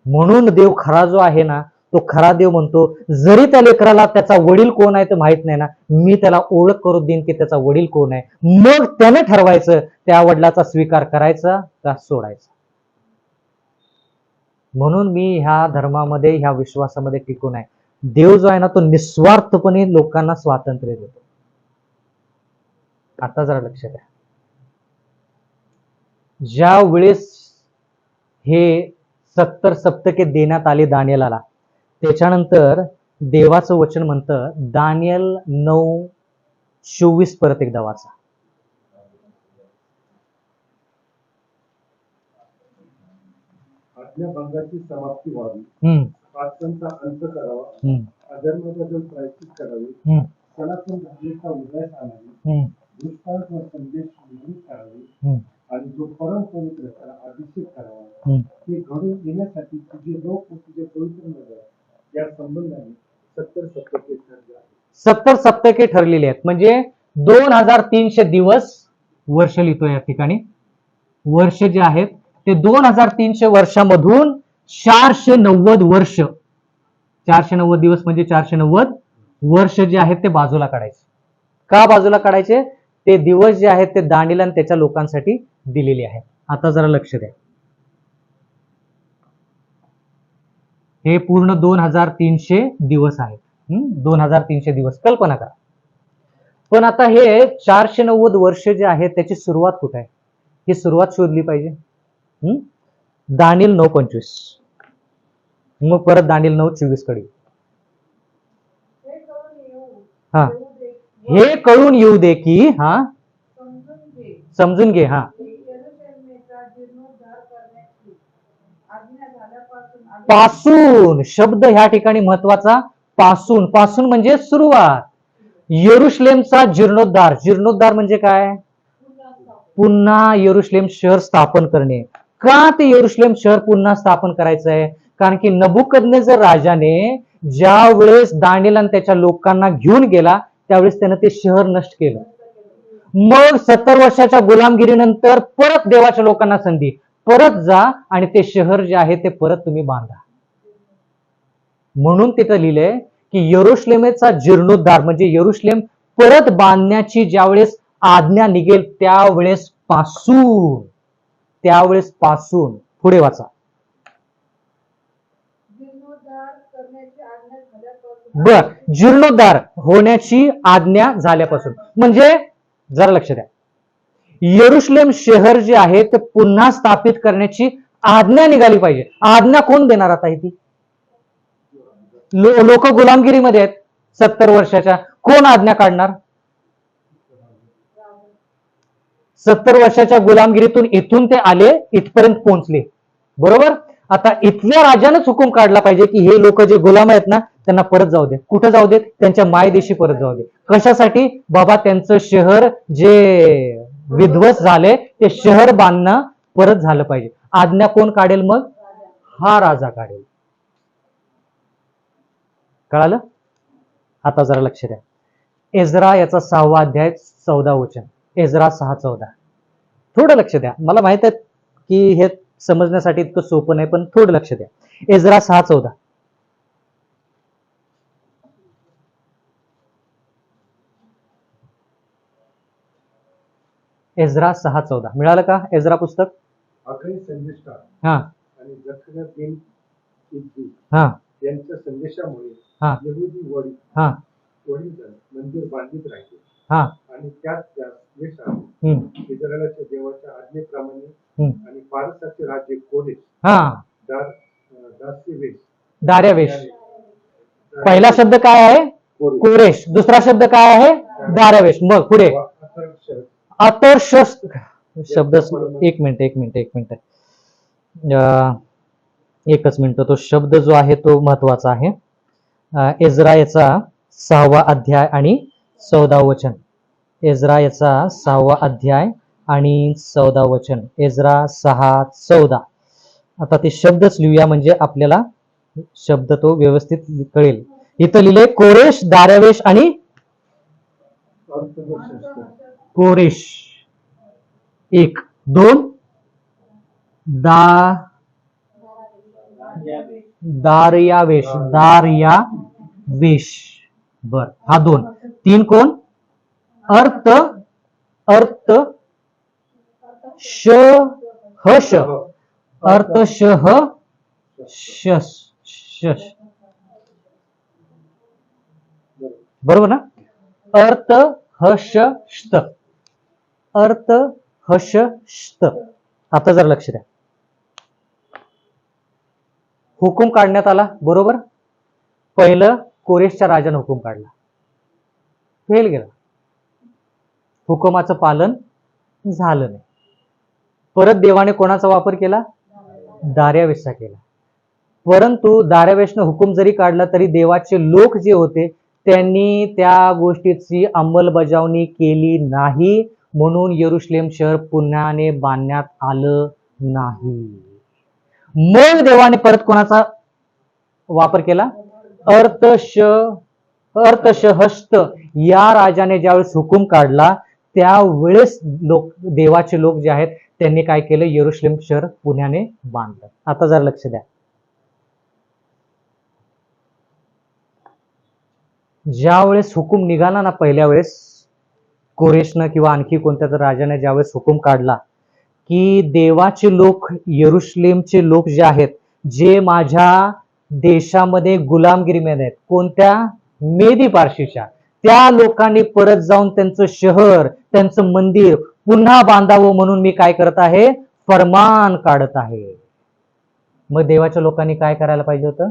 म्हणून देव खरा जो आहे ना, तो खरा देव म्हणतो जरी त्या लेकराला त्याचा वडील कोण आहे ते माहित नाही ना, मी त्याला ओळख करून देईन की त्याचा वडील कोण आहे. मग त्याने ठरवायचं त्या वडिलाचा स्वीकार करायचा का सोडायचा. म्हणून मी ह्या धर्मामध्ये, ह्या विश्वासामध्ये टिकून आहे. देव जो आहे ना, तो निस्वार्थपणे लोकांना स्वातंत्र्य देतो. आता जरा लक्षात द्या. ज्या वेळेस हे 70 सप्तके देण्यात आले दानियेलाला, त्याच्यानंतर देवाचं वचन म्हणतं, दानियल 9:24 परत एकदा वाचा. आज्ञाभंगाची समाप्ती व्हावी, पात्रांचा अंत करावा, अधर्माबद्दल प्रायश्चित करावे, सनातन धर्माचा उदय आणावी, दुष्काळ संदेश निवृत्त करावे आणि जो परम पवित्र त्याला अभिषेक करावा. हे घडून येण्यासाठी तुझे लोक व तुझे पवित्र नगर या संबंधाने 70 सप्तके ठरले आहेत. 70 सप्तके ठरलेले आहेत. म्हणजे 2300 दिवस वर्ष लिहितो या ठिकाणी. वर्ष जे आहेत ते 2300 वर्षामधून 490 वर्ष, 490 दिवस म्हणजे 490 वर्ष जे आहेत ते बाजूला काढायचे. का बाजूला काढायचे? ते दिवस जे आहेत ते दानियल आणि त्याच्या लोकांसाठी दिलेले आहेत. आता जरा लक्ष द्या. हे पूर्ण 2300 दिवस आहेत. 2300 दिवस कल्पना करा. पण आता हे 490 वर्ष जे आहेत त्याची सुरुवात कुठे आहे? ही सुरुवात शोधली पाहिजे. दानियल 9:25, मग परत दानियल 9:24 कडे. हे कळून येऊ दे की समजून घे. पासून शब्द ह्या ठिकाणी महत्वाचा. पासून. पासून म्हणजे सुरुवात. यरुशलेमचा जीर्णोद्धार. जीर्णोद्धार म्हणजे काय? पुन्हा यरुशलेम शहर स्थापन करणे. का ते यरुशलेम शहर पुन्हा स्थापन करायचं आहे? कारण की नबुकदनेझर राजाने ज्या वेळेस दानियल आणि त्याच्या लोकांना घेऊन गेला त्यावेळेस त्यानं ते शहर नष्ट केलं. मग 70 वर्षाच्या गुलामगिरीनंतर परत देवाच्या लोकांना संधी, परत जा आणि ते शहर जे आहे ते परत तुम्ही बांधा. म्हणून तिथं लिहिलंय की यरुशलेमेचा जीर्णोद्धार म्हणजे यरुशलेम परत बांधण्याची ज्यावेळेस आज्ञा निघेल त्यावेळेस पासून पुढे वाचा. बर, जीर्णोद्धार होण्याची आज्ञा झाल्यापासून म्हणजे जरा लक्ष द्या. यरुशलेम शहर जे आहे ते पुन्हा स्थापित करण्याची आज्ञा निघाली पाहिजे. आज्ञा कोण देणार आता? ही ती लोक गुलामगिरीमध्ये आहेत 70 वर्षाच्या. कोण आज्ञा काढणार? 70 वर्षाच्या गुलामगिरीतून इथून ते आले, इथपर्यंत पोहोचले. बरोबर. आता इथल्या राजानंच हुकूम काढला पाहिजे की हे लोक जे गुलाम आहेत ना त्यांना परत जाऊ दे. कुठं जाऊ देत? त्यांच्या मायदेशी परत जाऊ दे. कशासाठी? बाबा त्यांचं शहर जे विध्वस्त झाले ते शहर बांधणं परत झालं पाहिजे. आज्ञा कोण काढेल मग? हा राजा काढेल. कळालं? आता जरा लक्ष द्या. एज्रा याचा 6वा अध्याय 14 वचन. एज्रा 6:14. थोडं लक्ष द्या. मला माहित आहे की हे समजण्यासाठी इतकं सोपं नाही, पण थोडं लक्ष द्या. एज्रा 6:14. एज्रा 6:14 मिळालं का? एज्रा पुस्तक. अखरी संदेशकार हा आणि जखऱ्या बिन इद्दी हा यांच्या संदेशामुळे हा यहुदी हा वडील मंदिर बांधित राहिले हा आणि त्याच यश आले. हम्म इस्रायलाच्या देवाच्या आज्ञेप्रमाणे हम्म आणि पारसाचे राज्य कोरेश हा दास्यवेश दार्यावेश. पहिला शब्द काय आहे? कोरेश. दुसरा शब्द काय आहे? दार्यावेश. मग पुढे अतर्श शब्द. एक मिनिट. एकच मिनिट. तो शब्द जो आहे तो महत्वाचा आहे. एज्रा याचा 6वा अध्याय आणि 14 वचन. एज्रा याचा 6वा अध्याय आणि 14 वचन. एज्रा 6:14. आता ते शब्दच लिहूया म्हणजे आपल्याला शब्द तो व्यवस्थित कळेल. इथं लिहिले कोरेश, दार्यावेश आणि कोरेश. 1 2 दार्यावेश. बर. हा 2. 3 कोण? अर्थ शहश. अर्थ शश. बरोबर ना? अर्थ हशस्त. अर्थ हशस्त. आता जर लक्ष द्या. हुकूम काढण्यात आला. बरोबर. पहिलं कोरेशच्या राजाने हुकूम काढला, फेल गेला. हुकुमाचं पालन झालं नाही. परत देवाने कोणाचा वापर केला? दार्यावेशचा केला. परंतु दार्यावेशने हुकूम जरी काढला तरी देवाचे लोक जे होते त्यांनी त्या गोष्टीची अंमलबजावणी केली नाही, म्हणून यरुशलेम शहर पुन्हाने बांधण्यात आलं नाही. मग देवाने परत कोणाचा वापर केला? अर्थशहस्त या राजाने ज्यावेळेस हुकूम काढला त्यावेळेस देवाचे लोक जे आहेत त्यांनी काय केलं? यरुशलेम शहर पुन्हाने बांधलं. आता जरा लक्ष द्या. ज्यावेळेस हुकूम निघाला ना पहिल्या वेळेस कोरेशनं किंवा आणखी कोणत्या तर राजाने ज्यावेळेस हुकूम काढला की देवाचे लोक, यरुशलेमचे लोक जे आहेत, जे माझ्या देशामध्ये गुलामगिरीमध्ये आहेत, कोणत्या? मेदी पारशीच्या, त्या लोकांनी परत जाऊन त्यांचं शहर, त्यांचं मंदिर पुन्हा बांधावं म्हणून मी काय करत आहे? फरमान काढत आहे. मग देवाच्या लोकांनी काय करायला पाहिजे होतं?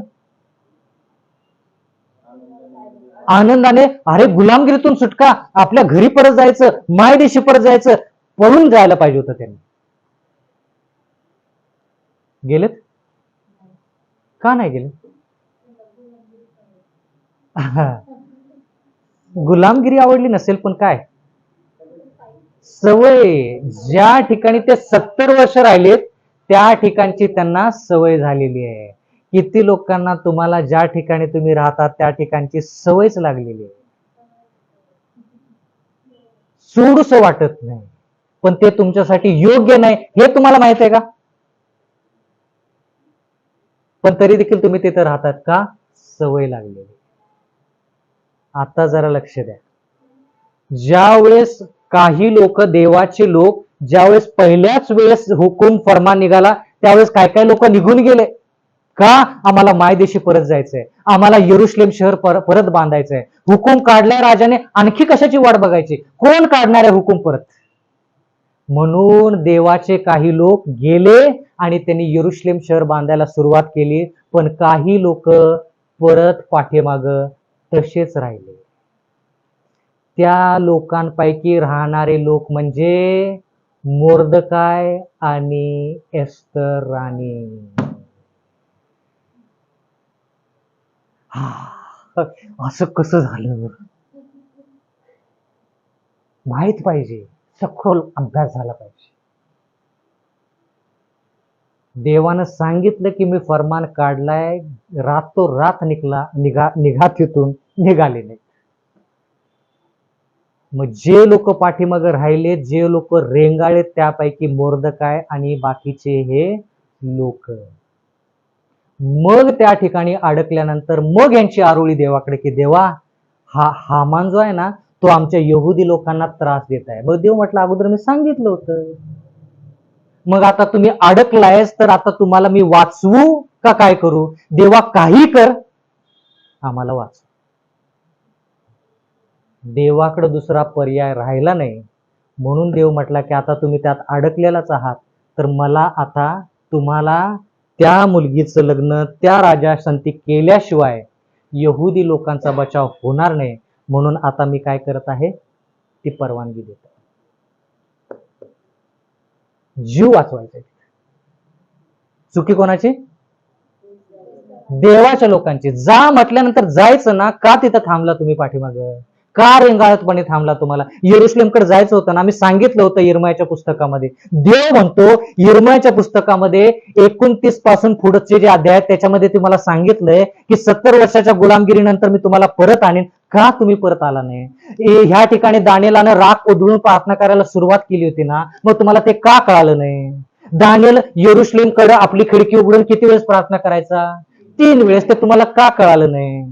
आनंदाने, अरे गुलामगिरीतून सुटका, आपल्या घरी परत जायचं, मायदेशी परत जायचं, पळून जायला पाहिजे होतं. त्यांनी गेलेत का? नाही गेले. गुलामगिरी आवडली नसेल, पण काय सवय, ज्या ठिकाणी ते 70 वर्ष राहिलेत त्या ठिकाणची त्यांना सवय झालेली आहे. किती लोकांना तुम्हाला ज्या ठिकाणी तुम्ही राहतात त्या ठिकाणची सवयच लागलेली आहे, सोडूसं वाटत नाही, पण ते तुमच्यासाठी योग्य नाही हे तुम्हाला माहित आहे का? पण तरी देखील तुम्ही तिथे राहतात का? सवय लागलेली. आता जरा लक्ष द्या. ज्यावेळेस काही लोक, देवाचे लोक, ज्यावेळेस पहिल्याच वेळेस हुकूम फरमान निघाला त्यावेळेस काय काय लोक निघून गेले. का? आम्हाला मायदेशी परत जायचंय, आम्हाला यरुशलेम शहर परत बांधायचंय. हुकूम काढलाय राजाने, आणखी कशाची वाट बघायची? कोण काढणार आहे हुकूम परत? म्हणून देवाचे काही लोक गेले आणि त्यांनी यरुशलेम शहर बांधायला सुरुवात केली, पण काही लोक परत पाठीमाग तसेच राहिले. त्या लोकांपैकी राहणारे लोक म्हणजे मोर्दकाय आणि एस्तर राणी. असं कसं झालं माहित पाहिजे, सखोल अभ्यास झाला पाहिजे. देवानं सांगितलं की मी फरमान काढलाय, रातोरात निघा तिथून, निघाले नाही. मग जे लोक पाठीमागे राहिले, जे लोक रेंगाळे, त्यापैकी मोर्दकाय आणि बाकीचे हे लोक. मग त्या ठिकाणी अडकल्यानंतर मग यांची आरोळी देवाकडे की देवा, हा हामान जो आहे ना, तो आमच्या यहुदी लोकांना त्रास देत आहे. मग देव म्हटलं अगोदर मी सांगितलं होतं. मग आता तुम्ही अडकलायस तर आता तुम्हाला मी वाचवू का काय करू? देवा काही कर, आम्हाला वाचव. देवाकडे दुसरा पर्याय राहिला नाही. म्हणून देव म्हटला की आता तुम्ही त्यात अडकलेलाच आहात, तर मला आता तुम्हाला त्या मुलगीचं लग्न त्या राजासंती केल्याशिवाय यहुदी लोकांचा बचाव होणार नाही. म्हणून आता मी काय करत आहे, ती परवानगी देत आहे. जीव वाचवायचा. चुकी कोणाची? देवाच्या लोकांची. जा म्हटल्यानंतर जायचं ना, का तिथं थांबला तुम्ही पाठीमाग? का रेंगाळतपणे थांबला? तुम्हाला यरुशलेमकडे जायचं होतं ना. आम्ही सांगितलं होतं यिर्मयाच्या पुस्तकामध्ये. देव म्हणतो यिर्मयाच्या पुस्तकामध्ये 29 पासून पुढचे जे अध्याय आहेत त्याच्यामध्ये तुम्हाला सांगितलंय की 70 वर्षाच्या गुलामगिरीनंतर मी तुम्हाला परत आणेन. का तुम्ही परत आला नाही? ह्या ठिकाणी दानिएलानं राख उधळून प्रार्थना करायला सुरुवात केली होती ना, मग तुम्हाला ते का कळालं नाही? दानिएल यरुशलेमकडे आपली खिडकी उघडून किती वेळेस प्रार्थना करायचा? 3 वेळेस. ते तुम्हाला का कळालं नाही?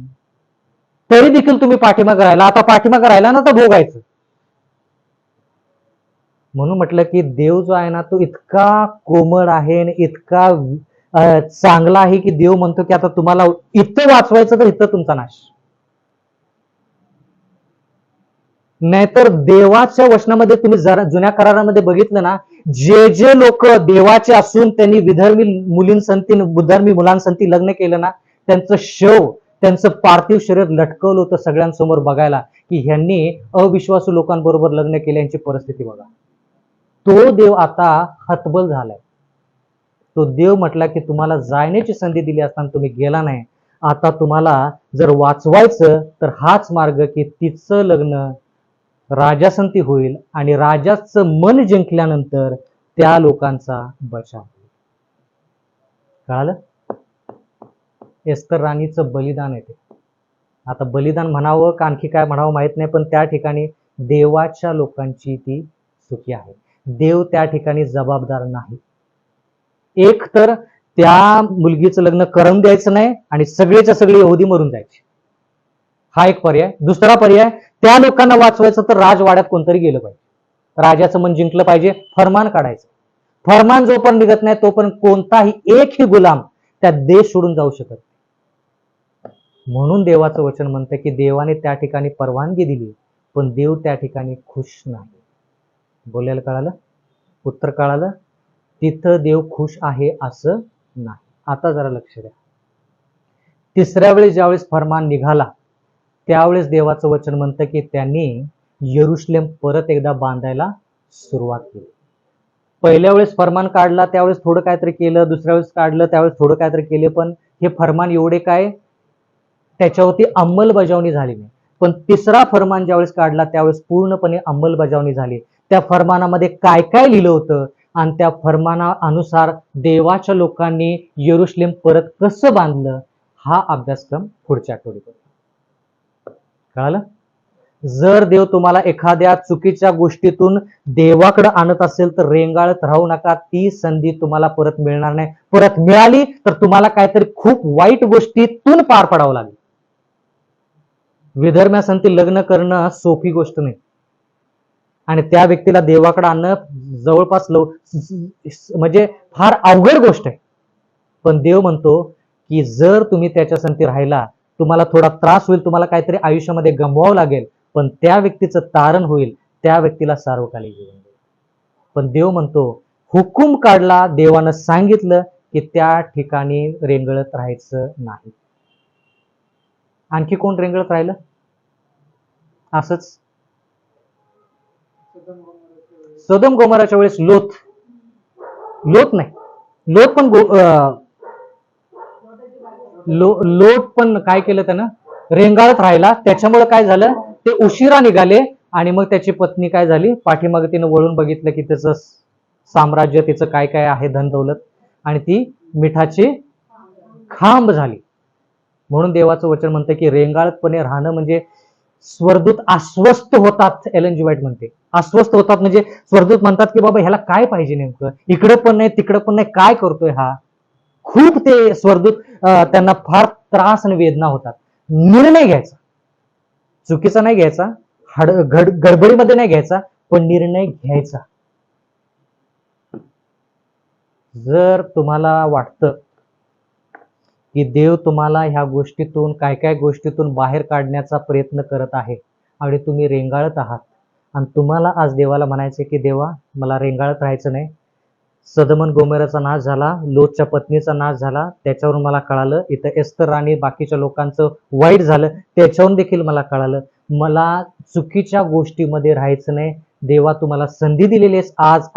तरी देखील तुम्ही पाठीमागे राहिला. आता पाठीमागे राहिला ना तर भोगायचं. म्हणून म्हटलं की देव जो आहे ना, तो इतका कोमल आहे आणि इतका चांगला आहे की देव म्हणतो की आता तुम्हाला इथं वाचवायचं तर इथं तुमचा नाश. नाहीतर देवाच्या वचनामध्ये तुम्ही जरा जुन्या करारामध्ये बघितलं ना, जे जे लोक देवाचे असून त्यांनी विधर्मी मुलांसंती लग्न केलं ना, त्यांचं शव, त्यांचं पार्थिव शरीर लटकवलं होतं सगळ्यांसमोर बघायला की ह्यांनी अविश्वासू लोकांबरोबर लग्न केल्याची परिस्थिती बघा. तो देव आता हतबल झालाय. तो देव म्हटला की तुम्हाला जाण्याची संधी दिली असताना तुम्ही गेला नाही. आता तुम्हाला जर वाचवायचं तर हाच मार्ग की तिचं लग्न राजासंती होईल आणि राजाचं मन जिंकल्यानंतर त्या लोकांचा बचाव होईल. कळालं? एस्तर राणीचं बलिदान येते. आता बलिदान म्हणावं का आणखी काय म्हणावं माहित नाही, पण त्या ठिकाणी देवाच्या लोकांची ती चुकी आहे. देव त्या ठिकाणी जबाबदार नाही. एक तर त्या मुलगीचं लग्न करून द्यायचं नाही आणि सगळेच्या सगळे यहुदी मरून जायचे, हा एक पर्याय. दुसरा पर्याय, त्या लोकांना वाचवायचं तर राजवाड्यात कोणतरी गेलं पाहिजे, राजाचं मन जिंकलं पाहिजे, फरमान काढायचं. फरमान जोपर्यंत निघत नाही तोपर्यंत कोणताही एकही गुलाम त्या देश सोडून जाऊ शकत. म्हणून देवाचं वचन म्हणतं की देवाने त्या ठिकाणी परवानगी दिली, पण देव त्या ठिकाणी खुश नाही. बोलायला कळालं? उत्तर कळालं? तिथं देव खुश आहे असं नाही. आता जरा लक्ष द्या. तिसऱ्या वेळेस ज्यावेळेस फरमान निघाला त्यावेळेस देवाचं वचन म्हणतं की त्यांनी यरुशलेम परत एकदा बांधायला सुरुवात केली. पहिल्या वेळेस फरमान काढला त्यावेळेस थोडं काहीतरी केलं, दुसऱ्या वेळेस काढलं त्यावेळेस थोडं काहीतरी केले, पण हे फरमान एवढे काय त्याच्यावरती अंमलबजावणी झाली नाही. पण तिसरा फरमान ज्यावेळेस काढला त्यावेळेस पूर्णपणे अंमलबजावणी झाली. त्या फरमानामध्ये काय काय लिहिलं होतं आणि त्या फरमानानुसार देवाच्या लोकांनी यरुशलेम परत कसं बांधलं, हा अभ्यासक्रम पुढच्या आठवड्यात. कळालं? जर देव तुम्हाला एखाद्या चुकीच्या गोष्टीतून देवाकडे आणत असेल तर रेंगाळत राहू नका. ती संधी तुम्हाला परत मिळणार नाही. परत मिळाली तर तुम्हाला काहीतरी खूप वाईट गोष्टीतून पार पडावं लागेल. विधर्म्यासंती लग्न करणं सोपी गोष्ट नाही आणि त्या व्यक्तीला देवाकडे आणणं जवळपास म्हणजे फार अवघड गोष्ट आहे. पण देव म्हणतो की जर तुम्ही त्याच्या संगती राहिला, तुम्हाला थोडा त्रास होईल, तुम्हाला काहीतरी आयुष्यामध्ये गमवावं लागेल, पण त्या व्यक्तीचं तारण होईल, त्या व्यक्तीला सार्वकालिक जीवन देईल. पण देव म्हणतो हुकूम काढला, देवानं सांगितलं की त्या ठिकाणी रेंगळत राहायचं नाही. आणखी कोण रेंगळत राहिलं? असंच सदोम गोमराच्या वेळेस लोट नाही, लोट पण काय केलं त्यानं, रेंगाळत राहिला. त्याच्यामुळे काय झालं, ते उशिरा निघाले आणि मग त्याची पत्नी काय झाली, पाठीमागे तिनं वळून बघितलं की त्याचं साम्राज्य, तिचं काय काय आहे धन दौलत, आणि ती मिठाची खांब झाली. म्हणून देवाचं वचन म्हणतं की रेंगाळतपणे राहणं म्हणजे स्वर्गदूत अस्वस्थ होतात. एलन जी व्हाईट म्हणते अस्वस्थ होतात, म्हणजे स्वर्गदूत म्हणतात की बाबा ह्याला काय पाहिजे नेमकं, इकडं पण नाही तिकडं पण नाही, काय करतोय हा. खूप ते स्वर्गदूत त्यांना फार त्रास आणि वेदना होतात. निर्णय घ्यायचा, चुकीचा नाही घ्यायचा, गडबडीमध्ये नाही घ्यायचा, पण निर्णय घ्यायचा. जर तुम्हाला वाटतं की देव तुम्हाला ह्या गोष्टीतून काय काय गोष्टीतून बाहेर काढण्याचा प्रयत्न करत आहे आणि तुम्ही रेंगाळत आहात, आणि तुम्हाला आज देवाला म्हणायचे की देवा मला रेंगाळत राहायचं नाही. सदमन गोमेराचा नाश झाला, लोटच्या पत्नीचा नाश झाला, त्याच्यावरून मला कळालं इथं एस्तर आणि बाकीच्या लोकांचं वाईट झालं, त्याच्यावरून देखील मला कळालं मला चुकीच्या गोष्टीमध्ये राहायचं नाही. देवा तुम्हाला संधी दिलेली आहेस, आज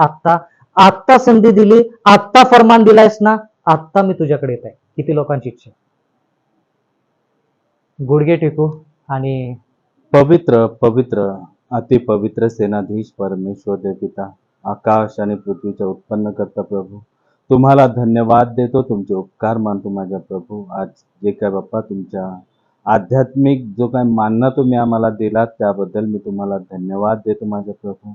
आत्ता संधी दिली, आत्ता फरमान दिलायस ना, आत्ता मी तुझ्याकडे येत आहे. किती लोकांची इच्छा. गुडघे टेकू आणि पवित्र पवित्र अतिपवित्र सेनाधीश परमेश्वर देव पिता, आकाश आणि पृथ्वीचा उत्पन्न करता प्रभू, तुम्हाला धन्यवाद देतो, तुमचे उपकार मानतो माझ्या प्रभू. आज जे काय बाप्पा तुमच्या आध्यात्मिक जो काय मानना तुम्ही आम्हाला दिलात त्याबद्दल मी तुम्हाला धन्यवाद देतो माझ्या प्रभू.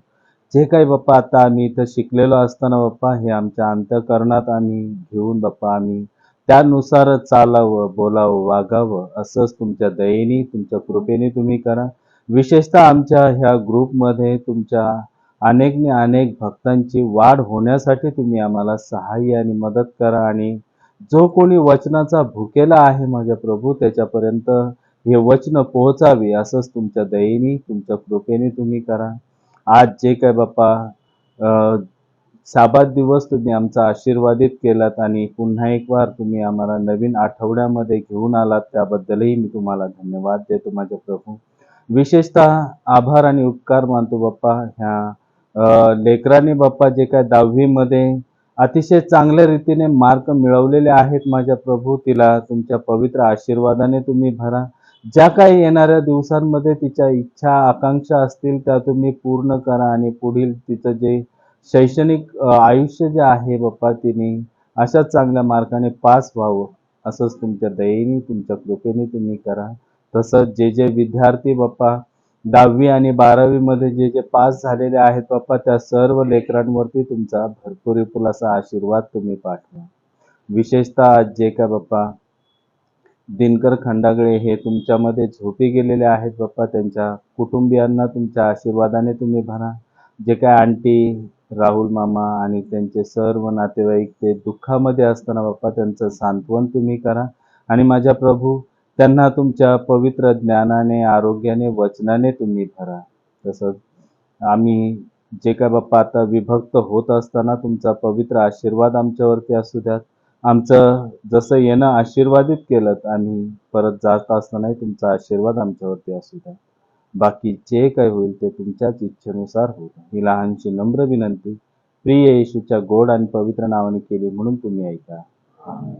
जे काही बाप्पा आता आम्ही इथं शिकलेलो असताना बाप्पा हे आमच्या अंतःकरणात आम्ही घेऊन बाप्पा आम्ही त्यानुसार चालावं, बोलावं, वागावं, असंच तुमच्या दयेने तुमच्या कृपेने तुम्ही करा. विशेषतः आमच्या ह्या ग्रुपमध्ये तुमच्या अनेक भक्तांची वाढ होण्यासाठी तुम्ही आम्हाला सहाय्य आणि मदत करा, आणि जो कोणी वचनाचा भुकेला आहे माझ्या प्रभू त्याच्यापर्यंत हे वचन पोहोचावी असंच तुमच्या दयेने तुमच्या कृपेने तुम्ही करा. आज जे काय बाप्पा साबात दिवस तुम्ही आमचा आशीर्वादित केलात आणि पुन्हा एक वार तुम्ही आम्हाला नवीन आठवड्यामध्ये घेऊन आलात त्याबद्दलही मी तुम्हाला धन्यवाद देतो माझ्या प्रभू. विशेषतः आभार आणि उपकार मानतो बाप्पा ह्या लेकरांनी बाप्पा जे काय 10वी मध्ये अतिशय चांगल्या रीतीने मार्क मिळवलेले आहेत माझ्या प्रभू, तिला तुमच्या पवित्र आशीर्वादाने तुम्ही भरा. ज्या काही येणाऱ्या दिवसांमध्ये तिच्या इच्छा आकांक्षा असतील त्या तुम्ही पूर्ण करा, आणि पुढील तिचं जे शैक्षणिक आयुष्य जे आहे बाप्पा तिने अशा चांगल्या मार्काने पास व्हावं असंच तुमच्या दयेने तुमच्या कृपेने तुम्ही करा. तसंच जे विद्यार्थी बाप्पा 10वी आणि 12वी मध्ये जे पास झालेले आहेत बाप्पा त्या सर्व लेकरांवरती तुमचा भरपूर असा आशीर्वाद तुम्ही पाठवा. विशेषतः जे काय बाप्पा दिनकर खंडागळे हे तुमच्यामध्ये झोपी गेलेले आहेत बाप्पा, त्यांच्या कुटुंबियांना तुमच्या आशीर्वादाने तुम्ही भरा. जे काय आंटी, राहुल मामा आणि त्यांचे सर्व नातेवाईक ते दुःखामध्ये असताना बाप्पा त्यांचं सांत्वन तुम्ही करा, आणि माझ्या प्रभू त्यांना तुमच्या पवित्र ज्ञानाने, आरोग्याने, वचनाने तुम्ही भरा. तसंच आम्ही जे काय बाप्पा आता विभक्त होत असताना तुमचा पवित्र आशीर्वाद आमच्यावरती असू द्यात. आमचं जसं येणं आशीर्वादित केलं आम्ही परत जात असतानाही तुमचा आशीर्वाद आमच्यावरती असू द्या. बाकी जे काय होईल ते तुमच्याच इच्छेनुसार होईल. ही लहानशी नम्र विनंती प्रिय येशूच्या गोड आणि पवित्र नावाने केली म्हणून तुम्ही ऐका. आमेन.